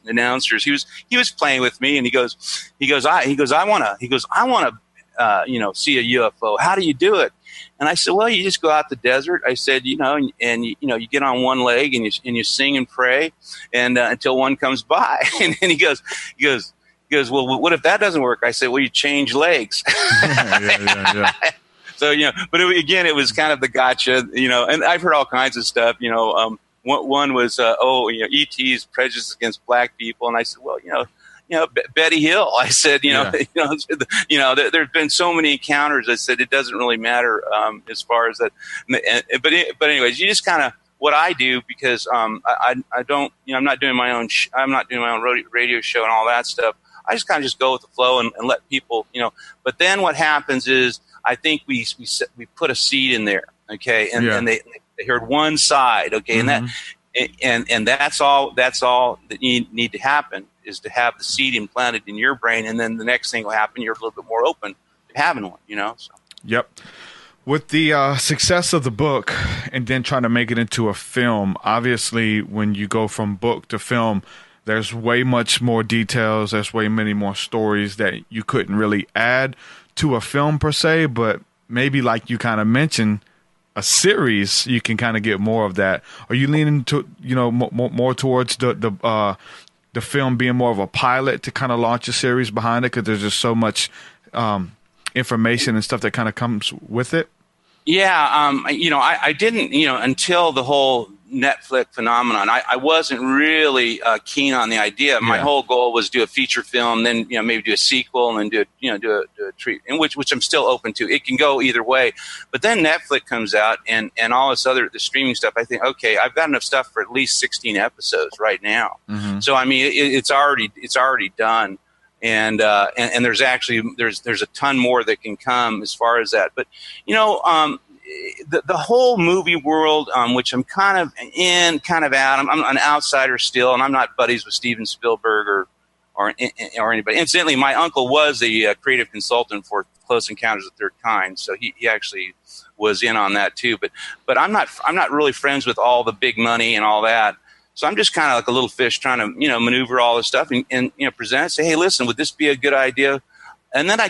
announcers, he was playing with me, and he goes, I want to see a UFO. How do you do it? And I said, well, you just go out the desert. I said, and you get on one leg and you sing and pray, and until one comes by. And he goes, well, what if that doesn't work? I said, well, you change legs. Yeah. So, but it was kind of the gotcha, and I've heard all kinds of stuff, one was, E.T.'s prejudice against black people. And I said, well, Betty Hill. I said, there's been so many encounters. I said, it doesn't really matter as far as that. But anyways, you just kind of, what I do, because I don't, I'm not doing my own radio show and all that stuff. I just kind of just go with the flow and let people, But then what happens is, I think we put a seed in there, okay, and they heard one side, okay, mm-hmm. and that's all that need to happen, is to have the seed implanted in your brain, and then the next thing will happen. You're a little bit more open to having one, So. Yep. With the success of the book, and then trying to make it into a film, obviously, when you go from book to film, there's way much more details. There's way many more stories that you couldn't really add to a film per se, but maybe, like you kind of mentioned, a series, you can kind of get more of that. Are you leaning to, more towards the film being more of a pilot to kind of launch a series behind it, because there's just so much information and stuff that kind of comes with it? Yeah, I didn't, until the whole Netflix phenomenon. I wasn't really keen on the idea. My whole goal was do a feature film, then maybe do a sequel, and then do a treat, in which I'm still open to. It can go either way. But then Netflix comes out and all this the streaming stuff. I think, okay, I've got enough stuff for at least 16 episodes right now. Mm-hmm. So I mean, it's already done. And there's a ton more that can come as far as that. But the whole movie world, which I'm kind of in, kind of out. I'm an outsider still, and I'm not buddies with Steven Spielberg or anybody. Incidentally, my uncle was the creative consultant for Close Encounters of the Third Kind, so he actually was in on that too. But I'm not really friends with all the big money and all that. So I'm just kind of like a little fish trying to maneuver all this stuff and present it. Say, hey, listen, would this be a good idea? And then I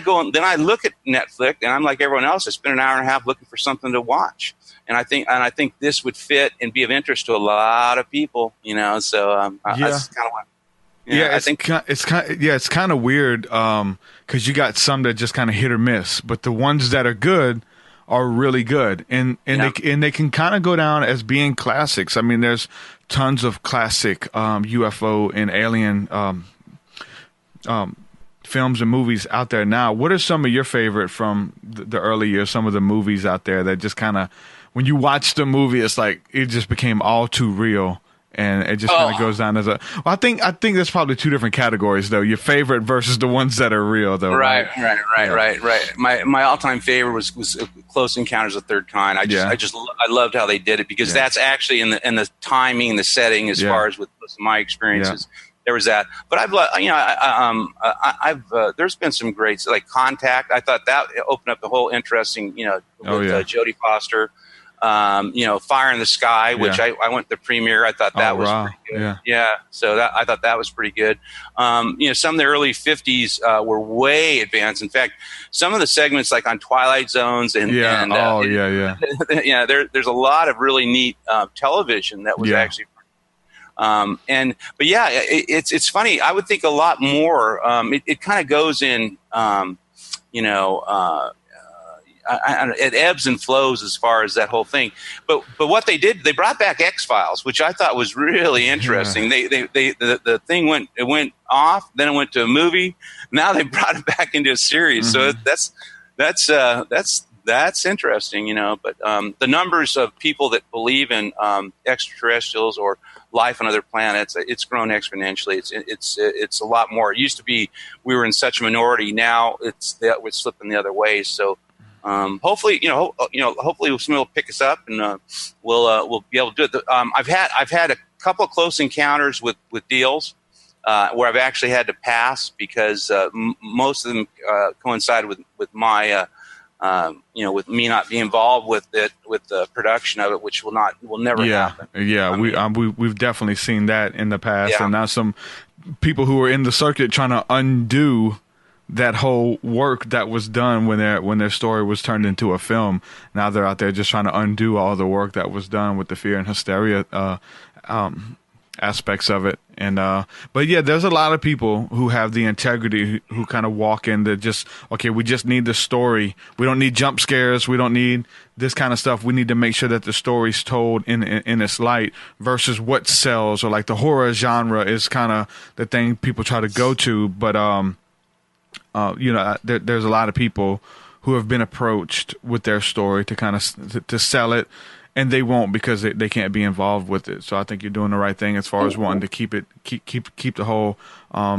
look at Netflix, and I'm like everyone else. I spend an hour and a half looking for something to watch, and I think this would fit and be of interest to a lot of people. So that's kind of what. It's kind of weird because you got some that just kind of hit or miss, but the ones that are good are really good, and they can kind of go down as being classics. I mean, there's tons of classic UFO and alien films and movies out there now. What are some of your favorite from the early years? Some of the movies out there that just kind of, when you watch the movie, it's like it just became all too real, and it just kind of goes down as a. Well, I think there's probably two different categories though. Your favorite versus the ones that are real though. Right. My all-time favorite was Close Encounters of the Third Kind. I loved how they did it because that's actually in the timing and the setting as far as with my experiences. Yeah. There was that, but there's been some greats like Contact. I thought that opened up the whole interesting, with Jodie Foster. Fire in the Sky, which I went to the premiere. I thought that was pretty good. Yeah. So I thought that was pretty good. Some of the early 50s were way advanced. In fact, some of the segments like on Twilight Zones and there's a lot of really neat television that was actually. It's funny. I would think a lot more. It kind of goes in, it ebbs and flows as far as that whole thing. But what they did, they brought back X-Files, which I thought was really interesting. The thing went off, then it went to a movie. Now they brought it back into a series. Mm-hmm. So that's interesting, But the numbers of people that believe in extraterrestrials or life on other planets, it's grown exponentially. It's a lot more. It used to be we were in such a minority. Now we're slipping the other way. So hopefully somebody will pick us up and we'll be able to do it. I've had a couple of close encounters with deals where I've actually had to pass because most of them coincide with my. With me not being involved with the production of it, which will never happen. Yeah, we've definitely seen that in the past, and now some people who are in the circuit trying to undo that whole work that was done when their story was turned into a film. Now they're out there just trying to undo all the work that was done with the fear and hysteria aspects of it. And but there's a lot of people who have the integrity who kind of walk in that just, okay, we just need the story. We don't need jump scares. We don't need this kind of stuff. We need to make sure that the story's told in its light versus what sells, or like the horror genre is kind of the thing people try to go to. But there's a lot of people who have been approached with their story to kind of to sell it. And they won't because they can't be involved with it. So I think you're doing the right thing as far as wanting to keep the whole. There's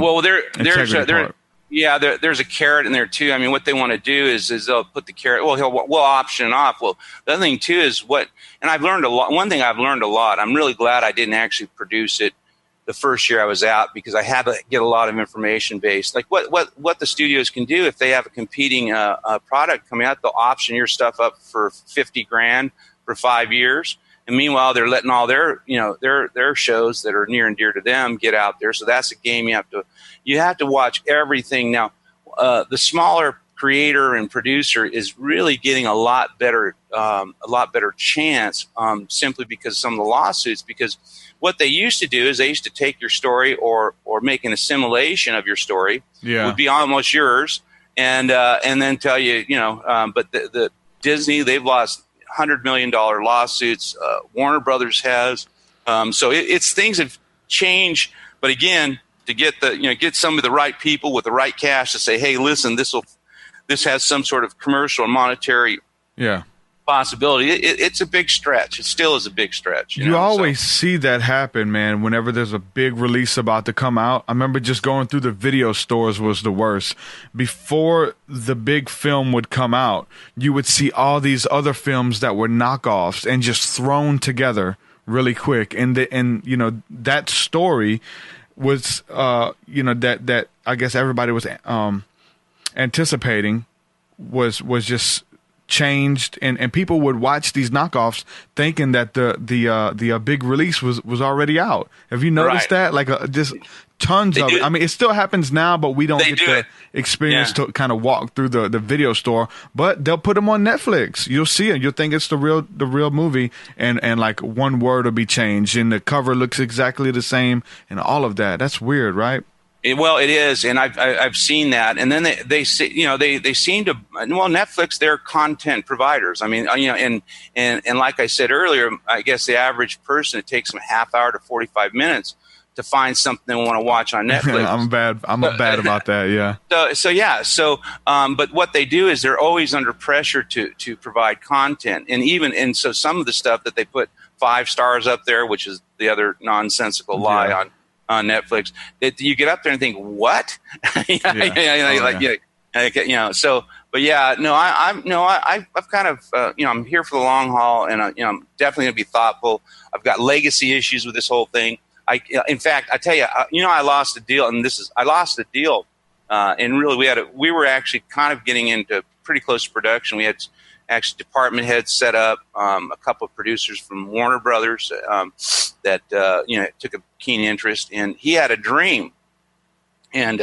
a carrot in there too. I mean, what they want to do is they'll put the carrot. Well, we'll option it off. Well, the other thing too is and I've learned a lot. One thing I've learned a lot. I'm really glad I didn't actually produce it the first year I was out because I had to get a lot of information based. Like what the studios can do if they have a competing product coming out, they'll option your stuff up for $50,000. For 5 years, and meanwhile they're letting all their shows that are near and dear to them get out there. So that's a game you have to watch everything. Now, the smaller creator and producer is really getting a lot better chance simply because of some of the lawsuits. Because what they used to do is they used to take your story or make an assimilation of your story, would be almost yours, and then tell you, but the Disney, they've lost $100 million lawsuits. Warner Brothers has. So it's things have changed, but again, to get get some of the right people with the right cash to say, hey, listen, this has some sort of commercial or monetary possibility. It's a big stretch. It still is a big stretch. You always see that happen, man, whenever there's a big release about to come out. I remember just going through the video stores was the worst. Before the big film would come out, you would see all these other films that were knockoffs and just thrown together really quick. And that story was, that I guess everybody was anticipating was just changed, and people would watch these knockoffs thinking that the big release was already out. Have you noticed that? Like just tons of it. I mean, it still happens now, but we don't get the experience to kind of walk through the video store. But they'll put them on Netflix. You'll see it. You'll think it's the real movie, and like one word will be changed, and the cover looks exactly the same, and all of that. That's weird, right? Well, it is, and I've seen that, and then they seem to, well, Netflix, they're content providers. I mean, and like I said earlier, I guess the average person, it takes them a half hour to 45 minutes to find something they want to watch on Netflix. I'm bad about that. Yeah. But what they do is they're always under pressure to provide content, and so some of the stuff that they put 5 stars up there, which is the other nonsensical lie on Netflix, that you get up there and think, what? I've kind of, I'm here for the long haul, and I'm definitely going to be thoughtful. I've got legacy issues with this whole thing. In fact, I tell you, I lost a deal, and I lost a deal, and really we were actually kind of getting into pretty close to production. We had actually department heads set up, a couple of producers from Warner Brothers that took a keen interest, and he had a dream. And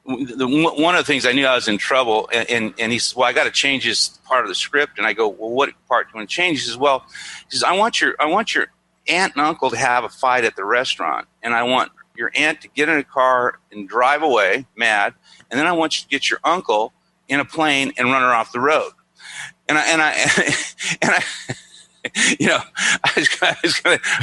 one of the things I knew I was in trouble, and he says, well, I got to change this part of the script. And I go, well, what part do you want to change? He says, well, I want your aunt and uncle to have a fight at the restaurant, and I want your aunt to get in a car and drive away mad, and then I want you to get your uncle in a plane and run her off the road. And I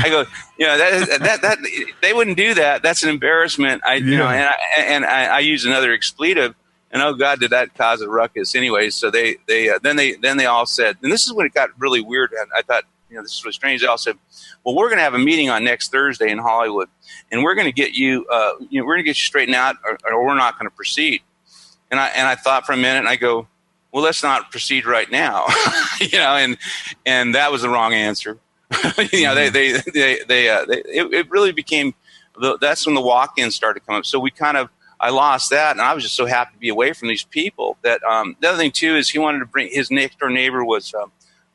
go, that they wouldn't do that. That's an embarrassment. I use another expletive, and oh God, did that cause a ruckus? Anyway, so then they all said, and this is when it got really weird. And I thought, this was strange. They all said, well, we're going to have a meeting on next Thursday in Hollywood, and we're going to get you, we're going to get you straightened out, or we're not going to proceed. And I thought for a minute, and I go, well, let's not proceed right now, and that was the wrong answer. It really became, that's when the walk-ins started to come up. So I lost that, and I was just so happy to be away from these people. That the other thing too is he wanted to bring his next door neighbor was,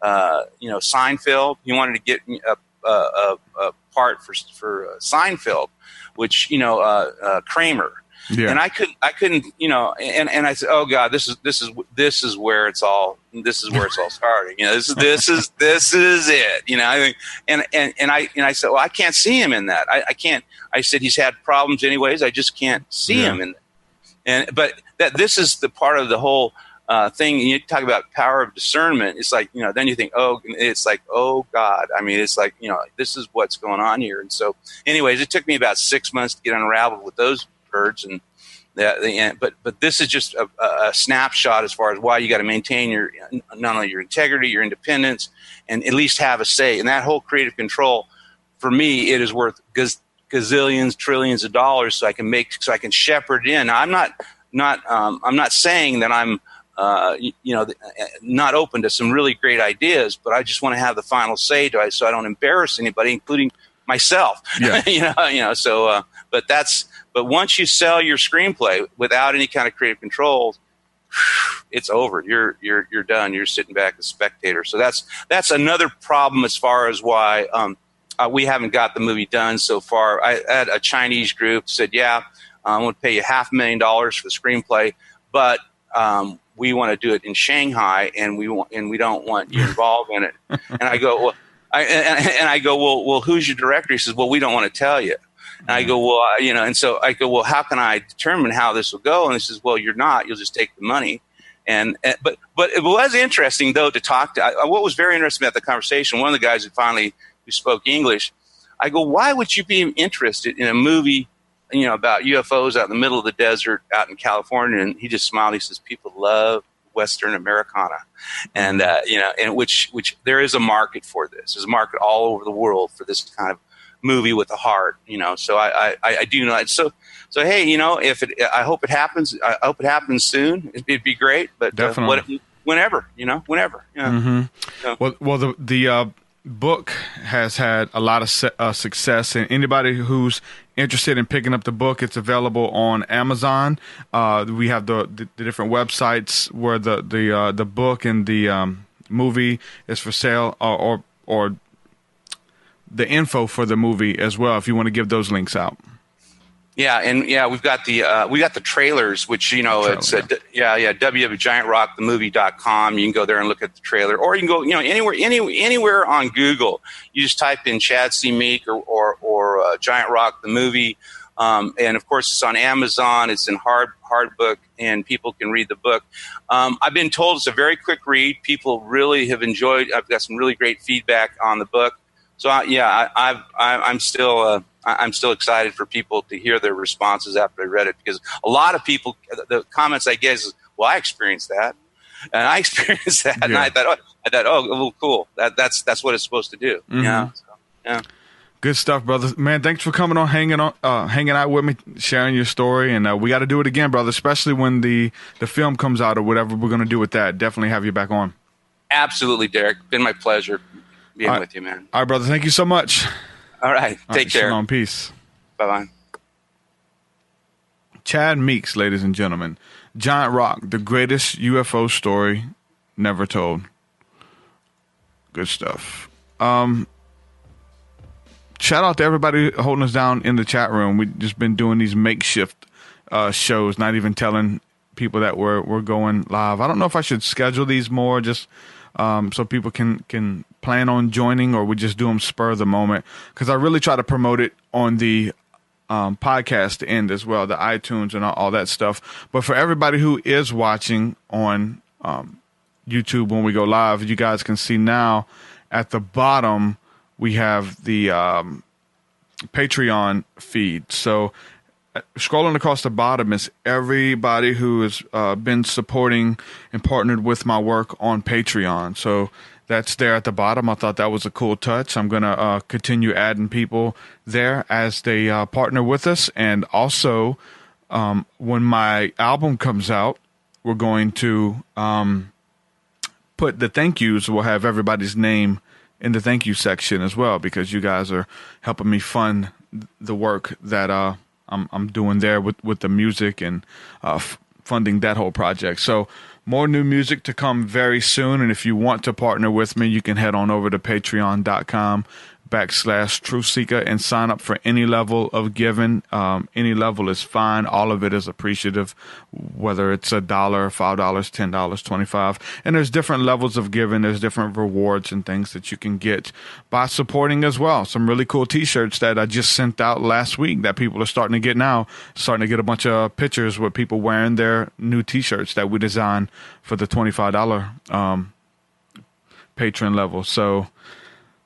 Seinfeld. He wanted to get a part for Seinfeld, which Kramer. Yeah. And I couldn't, and I said, oh God, this is where it's all starting. This is it. I think, and I said, well, I can't see him in that. I can't. I said he's had problems anyways. I just can't see him in that. But that this is the part of the whole thing. You talk about power of discernment. It's like, then you think, it's like, oh God. I mean, it's like, this is what's going on here. And so anyways, it took me about 6 months to get unraveled with those birds, and but this is just a snapshot as far as why you got to maintain not only your integrity, your independence, and at least have a say. And that whole creative control, for me, it is worth gazillions, trillions of dollars, so I can shepherd it in. Now, I'm not saying that I'm not open to some really great ideas, but I just want to have the final say so I don't embarrass anybody, including myself. Yeah. But once you sell your screenplay without any kind of creative control, it's over. You're done. You're sitting back as a spectator. So that's another problem as far as why we haven't got the movie done so far. I had a Chinese group said, I'm going to pay you $500,000 for the screenplay, but we want to do it in Shanghai, and we don't want you involved in it. And I go, well, who's your director? He says, well, we don't want to tell you. And I go, well, and so I go, well, how can I determine how this will go? And he says, well, you're not. You'll just take the money. But it was interesting though to talk to. What was very interesting about the conversation, one of the guys who spoke English, I go, why would you be interested in a movie, about UFOs out in the middle of the desert out in California? And he just smiled. He says, people love Western Americana, and and which there is a market for this. There's a market all over the world for this kind of movie with a heart. So I do know. So hey, I hope it happens. I hope it happens soon. It'd be great. But definitely whenever. Mm-hmm. So. Well, the book has had a lot of success, and anybody who's interested in picking up the book, it's available on Amazon. We have the different websites where the book and the movie is for sale, or the info for the movie as well, if you want to give those links out. Yeah, and we've got the trailers, which it's www.giantrockthemovie.com. You can go there and look at the trailer, or you can go anywhere on Google. You just type in Chad C. Meek or Giant Rock the Movie, and of course it's on Amazon. It's in hard book, and people can read the book. I've been told it's a very quick read. People really have enjoyed. I've got some really great feedback on the book. So I'm still excited for people to hear their responses after they read it, because a lot of people, the comments I get is, well, I experienced that, and I experienced that, and I thought, oh, cool. That's what it's supposed to do. Mm-hmm. Yeah. Good stuff, brother. Man, thanks for coming on, hanging out with me, sharing your story, and we got to do it again, brother. Especially when the film comes out or whatever we're going to do with that. Definitely have you back on. Absolutely, Derek. Been my pleasure being with you, man. All right, brother. Thank you so much. All right. Take care. Shalom. Peace. Bye-bye. Chad Meeks, ladies and gentlemen. Giant Rock, the greatest UFO story never told. Good stuff. Shout out to everybody holding us down in the chat room. We've just been doing these makeshift shows, not even telling people that we're going live. I don't know if I should schedule these more, just so people can plan on joining, or we just do them spur of the moment, because I really try to promote it on the podcast end as well, the iTunes and all that stuff. But for everybody who is watching on YouTube when we go live, you guys can see now at the bottom we have the Patreon feed. So scrolling across the bottom is everybody who has been supporting and partnered with my work on Patreon. So that's there at the bottom. I thought that was a cool touch. I'm going to continue adding people there as they partner with us. And also, when my album comes out, we're going to put the thank yous. We'll have everybody's name in the thank you section as well, because you guys are helping me fund the work that I'm doing there with the music and funding that whole project. So more new music to come very soon. And if you want to partner with me, you can head on over to patreon.com/TruthSeeker and sign up for any level of giving. Any level is fine. All of it is appreciative, whether it's $1, $5, $10, $25. And there's different levels of giving. There's different rewards and things that you can get by supporting as well. Some really cool t-shirts that I just sent out last week that people are starting to get now. Starting to get a bunch of pictures with people wearing their new t-shirts that we designed for the $25 patron level. So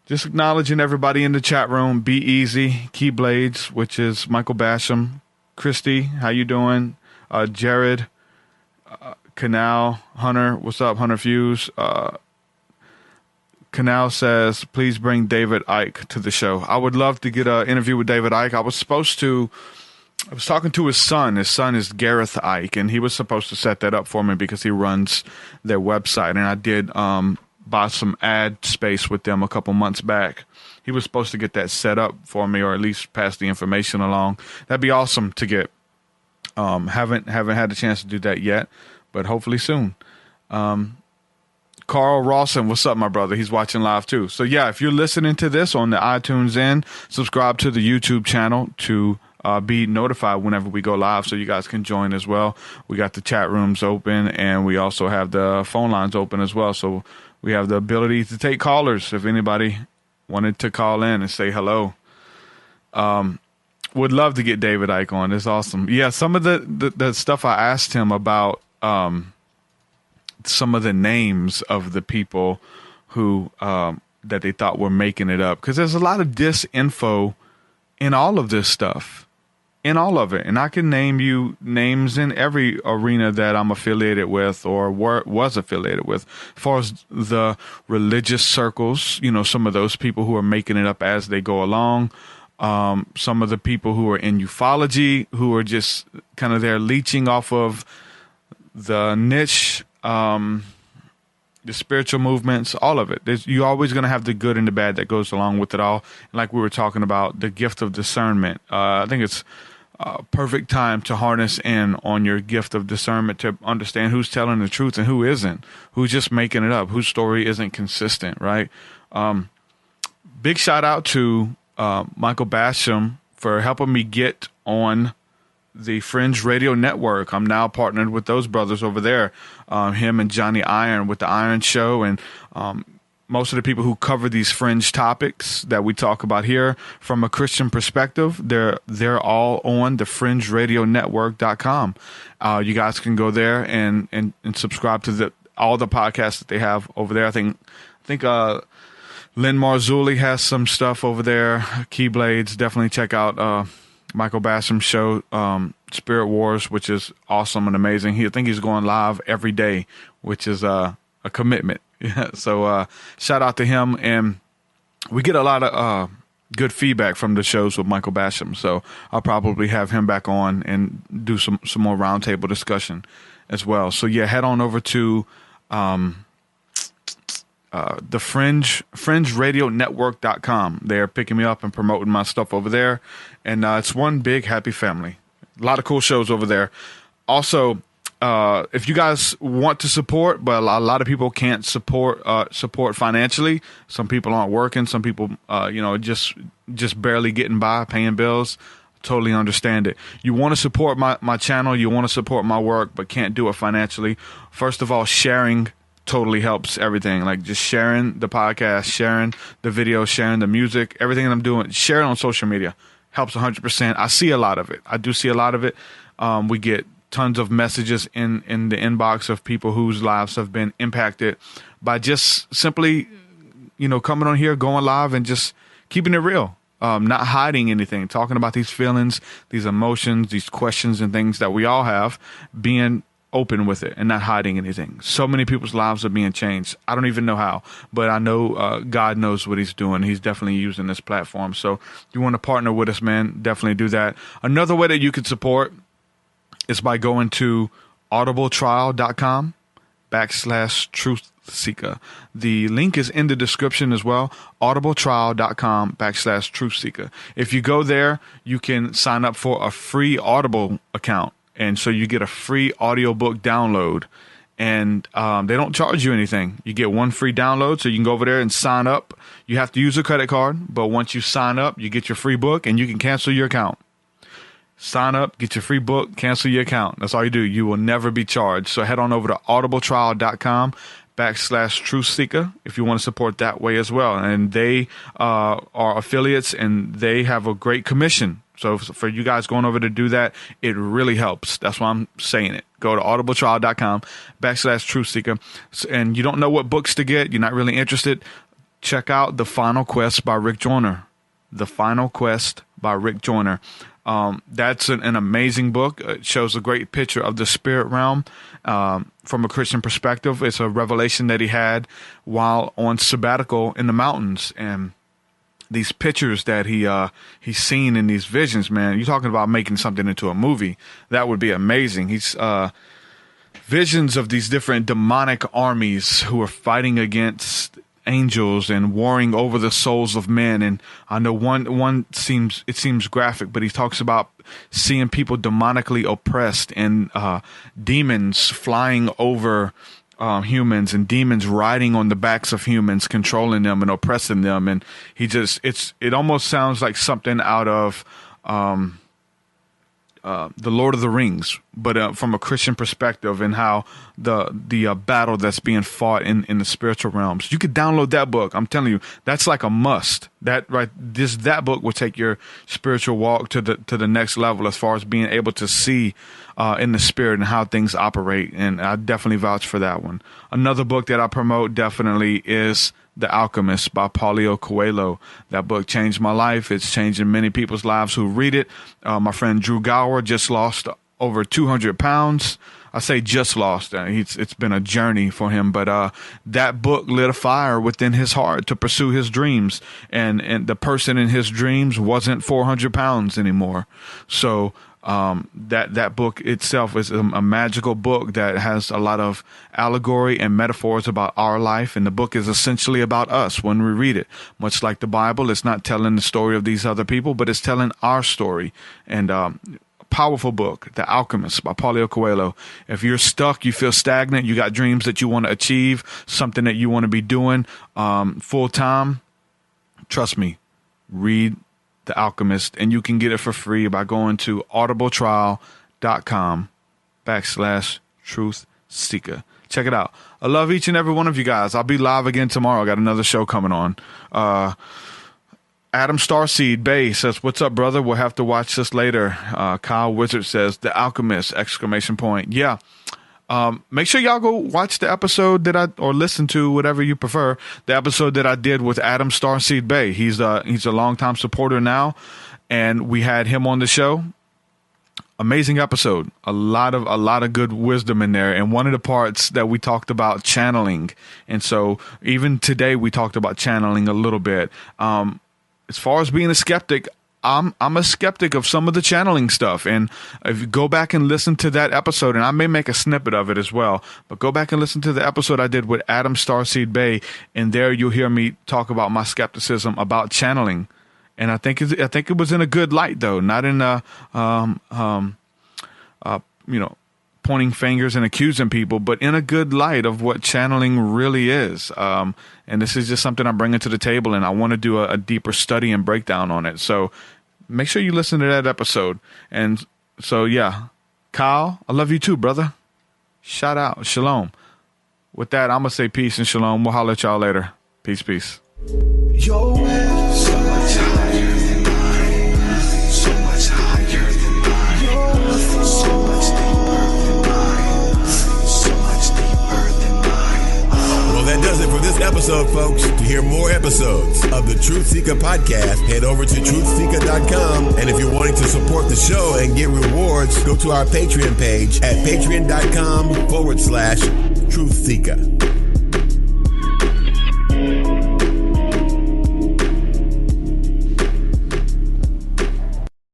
just acknowledging everybody in the chat room. Be Easy, Keyblades, which is Michael Basham, Christy, how you doing? Jared, Canal, Hunter, what's up, Hunter Fuse? Canal says, please bring David Icke to the show. I would love to get an interview with David Icke. I was talking to his son. His son is Gareth Icke, and he was supposed to set that up for me because he runs their website. And I did buy some ad space with them a couple months back. He was supposed to get that set up for me, or at least pass the information along. That'd be awesome to get. Haven't had a chance to do that yet, but hopefully soon. Carl Rawson, what's up, my brother? He's watching live too. So yeah, if you're listening to this on the iTunes end, subscribe to the YouTube channel to be notified whenever we go live, so you guys can join as well. We got the chat rooms open, and we also have the phone lines open as well. So we have the ability to take callers if anybody wanted to call in and say hello. Would love to get David Icke on. It's awesome. Yeah, some of the stuff I asked him about, some of the names of the people who that they thought were making it up. Because there's a lot of disinfo in all of this stuff, in all of it. And I can name you names in every arena that I'm affiliated with or was affiliated with. As far as the religious circles, you know, some of those people who are making it up as they go along. Some of the people who are in ufology, who are just kind of there leeching off of the niche, the spiritual movements, all of it. You're always going to have the good and the bad that goes along with it all. And like we were talking about, the gift of discernment. I think it's a perfect time to harness in on your gift of discernment to understand who's telling the truth and who isn't, who's just making it up, whose story isn't consistent, right? Big shout out to Michael Basham for helping me get on the Fringe Radio Network. I'm now partnered with those brothers over there, him and Johnny Iron with the Iron Show, and most of the people who cover these fringe topics that we talk about here from a Christian perspective, they're all on the fringeradionetwork.com. You guys can go there and subscribe to all the podcasts that they have over there. I think Lynn Marzulli has some stuff over there. Keyblades, definitely check out Michael Basham's show, Spirit Wars, which is awesome and amazing. I think he's going live every day, which is a commitment. Yeah, so shout out to him. And we get a lot of good feedback from the shows with Michael Basham. So I'll probably have him back on and do some more roundtable discussion as well. So yeah, head on over to the fringeradionetwork.com. They're picking me up and promoting my stuff over there. And it's one big happy family. A lot of cool shows over there. Also, if you guys want to support, but a lot of people can't support financially. Some people aren't working. Some people, just barely getting by, paying bills. Totally understand it. You want to support my channel. You want to support my work, but can't do it financially. First of all, sharing totally helps everything. Like just sharing the podcast, sharing the video, sharing the music, everything that I'm doing, share it on social media helps 100%. I see a lot of it. I do see a lot of it. We get tons of messages in the inbox of people whose lives have been impacted by just simply, coming on here, going live and just keeping it real. Not hiding anything, talking about these feelings, these emotions, these questions and things that we all have, being open with it and not hiding anything. So many people's lives are being changed. I don't even know how, but I know God knows what he's doing. He's definitely using this platform. So if you want to partner with us, man, definitely do that. Another way that you can support is by going to audibletrial.com/truthseeker. The link is in the description as well, audibletrial.com/truthseeker. If you go there, you can sign up for a free Audible account. And so you get a free audiobook download. And they don't charge you anything. You get one free download, so you can go over there and sign up. You have to use a credit card, but once you sign up, you get your free book and you can cancel your account. Sign up, get your free book, cancel your account. That's all you do. You will never be charged. So head on over to audibletrial.com/truthseeker if you want to support that way as well. And they are affiliates and they have a great commission. So for you guys going over to do that, it really helps. That's why I'm saying it. Go to audibletrial.com/truthseeker. And you don't know what books to get, you're not really interested, check out The Final Quest by Rick Joyner. The Final Quest by Rick Joyner. That's an amazing book. It shows a great picture of the spirit realm from a Christian perspective. It's a revelation that he had while on sabbatical in the mountains, and these pictures that he's seen in these visions, man. You're talking about making something into a movie. That would be amazing. He's visions of these different demonic armies who are fighting against angels and warring over the souls of men. And I know one seems graphic, but he talks about seeing people demonically oppressed and demons flying over humans and demons riding on the backs of humans, controlling them and oppressing them. And it almost sounds like something out of the Lord of the Rings, but from a Christian perspective, and how the battle that's being fought in the spiritual realms. You could download that book. I'm telling you, that's like a must. That book will take your spiritual walk to the next level as far as being able to see in the spirit and how things operate. And I definitely vouch for that one. Another book that I promote definitely is The Alchemist by Paulo Coelho. That book changed my life. It's changing many people's lives who read it. My friend Drew Gower just lost over 200 pounds. I say just lost. It's been a journey for him, but that book lit a fire within his heart to pursue his dreams. And the person in his dreams wasn't 400 pounds anymore. So that book itself is a magical book that has a lot of allegory and metaphors about our life. And the book is essentially about us when we read it. Much like the Bible, it's not telling the story of these other people, but it's telling our story. And powerful book, The Alchemist by Paulo Coelho. If you're stuck, you feel stagnant, you got dreams that you want to achieve, something that you want to be doing full time, trust me, read The Alchemist, and you can get it for free by going to audibletrial.com/truthseeker. Check it out. I love each and every one of you guys. I'll be live again tomorrow. I got another show coming on. Adam Starseed Bay says, "What's up, brother? We'll have to watch this later." Kyle Wizard says, "The Alchemist!" ! Yeah. Make sure y'all go watch the episode or listen to, whatever you prefer, the episode that I did with Adam Starseed Bay. He's a longtime supporter now, and we had him on the show. Amazing episode. A lot of good wisdom in there. And one of the parts that we talked about channeling. And so even today we talked about channeling a little bit. As far as being a skeptic, I'm a skeptic of some of the channeling stuff. And if you go back and listen to that episode, and I may make a snippet of it as well, but go back and listen to the episode I did with Adam Starseed Bay, and there you'll hear me talk about my skepticism about channeling. And I think it was in a good light, though, not in pointing fingers and accusing people, but in a good light of what channeling really is. And this is just something I'm bringing to the table, and I want to do a deeper study and breakdown on it. So make sure you listen to that episode. And so, yeah, Kyle, I love you too, brother. Shout out. Shalom. With that, I'm going to say peace and shalom. We'll holler at y'all later. Peace, peace. Your way is so much higher than mine. So much higher than mine. So much deeper than mine. So much deeper than mine. Well, that does it for this episode, folks. To hear more episodes of the Truth Seeker podcast, head over to truthseeker.com. And if you're wanting to support the show and get rewards, go to our Patreon page at patreon.com/truthseeker.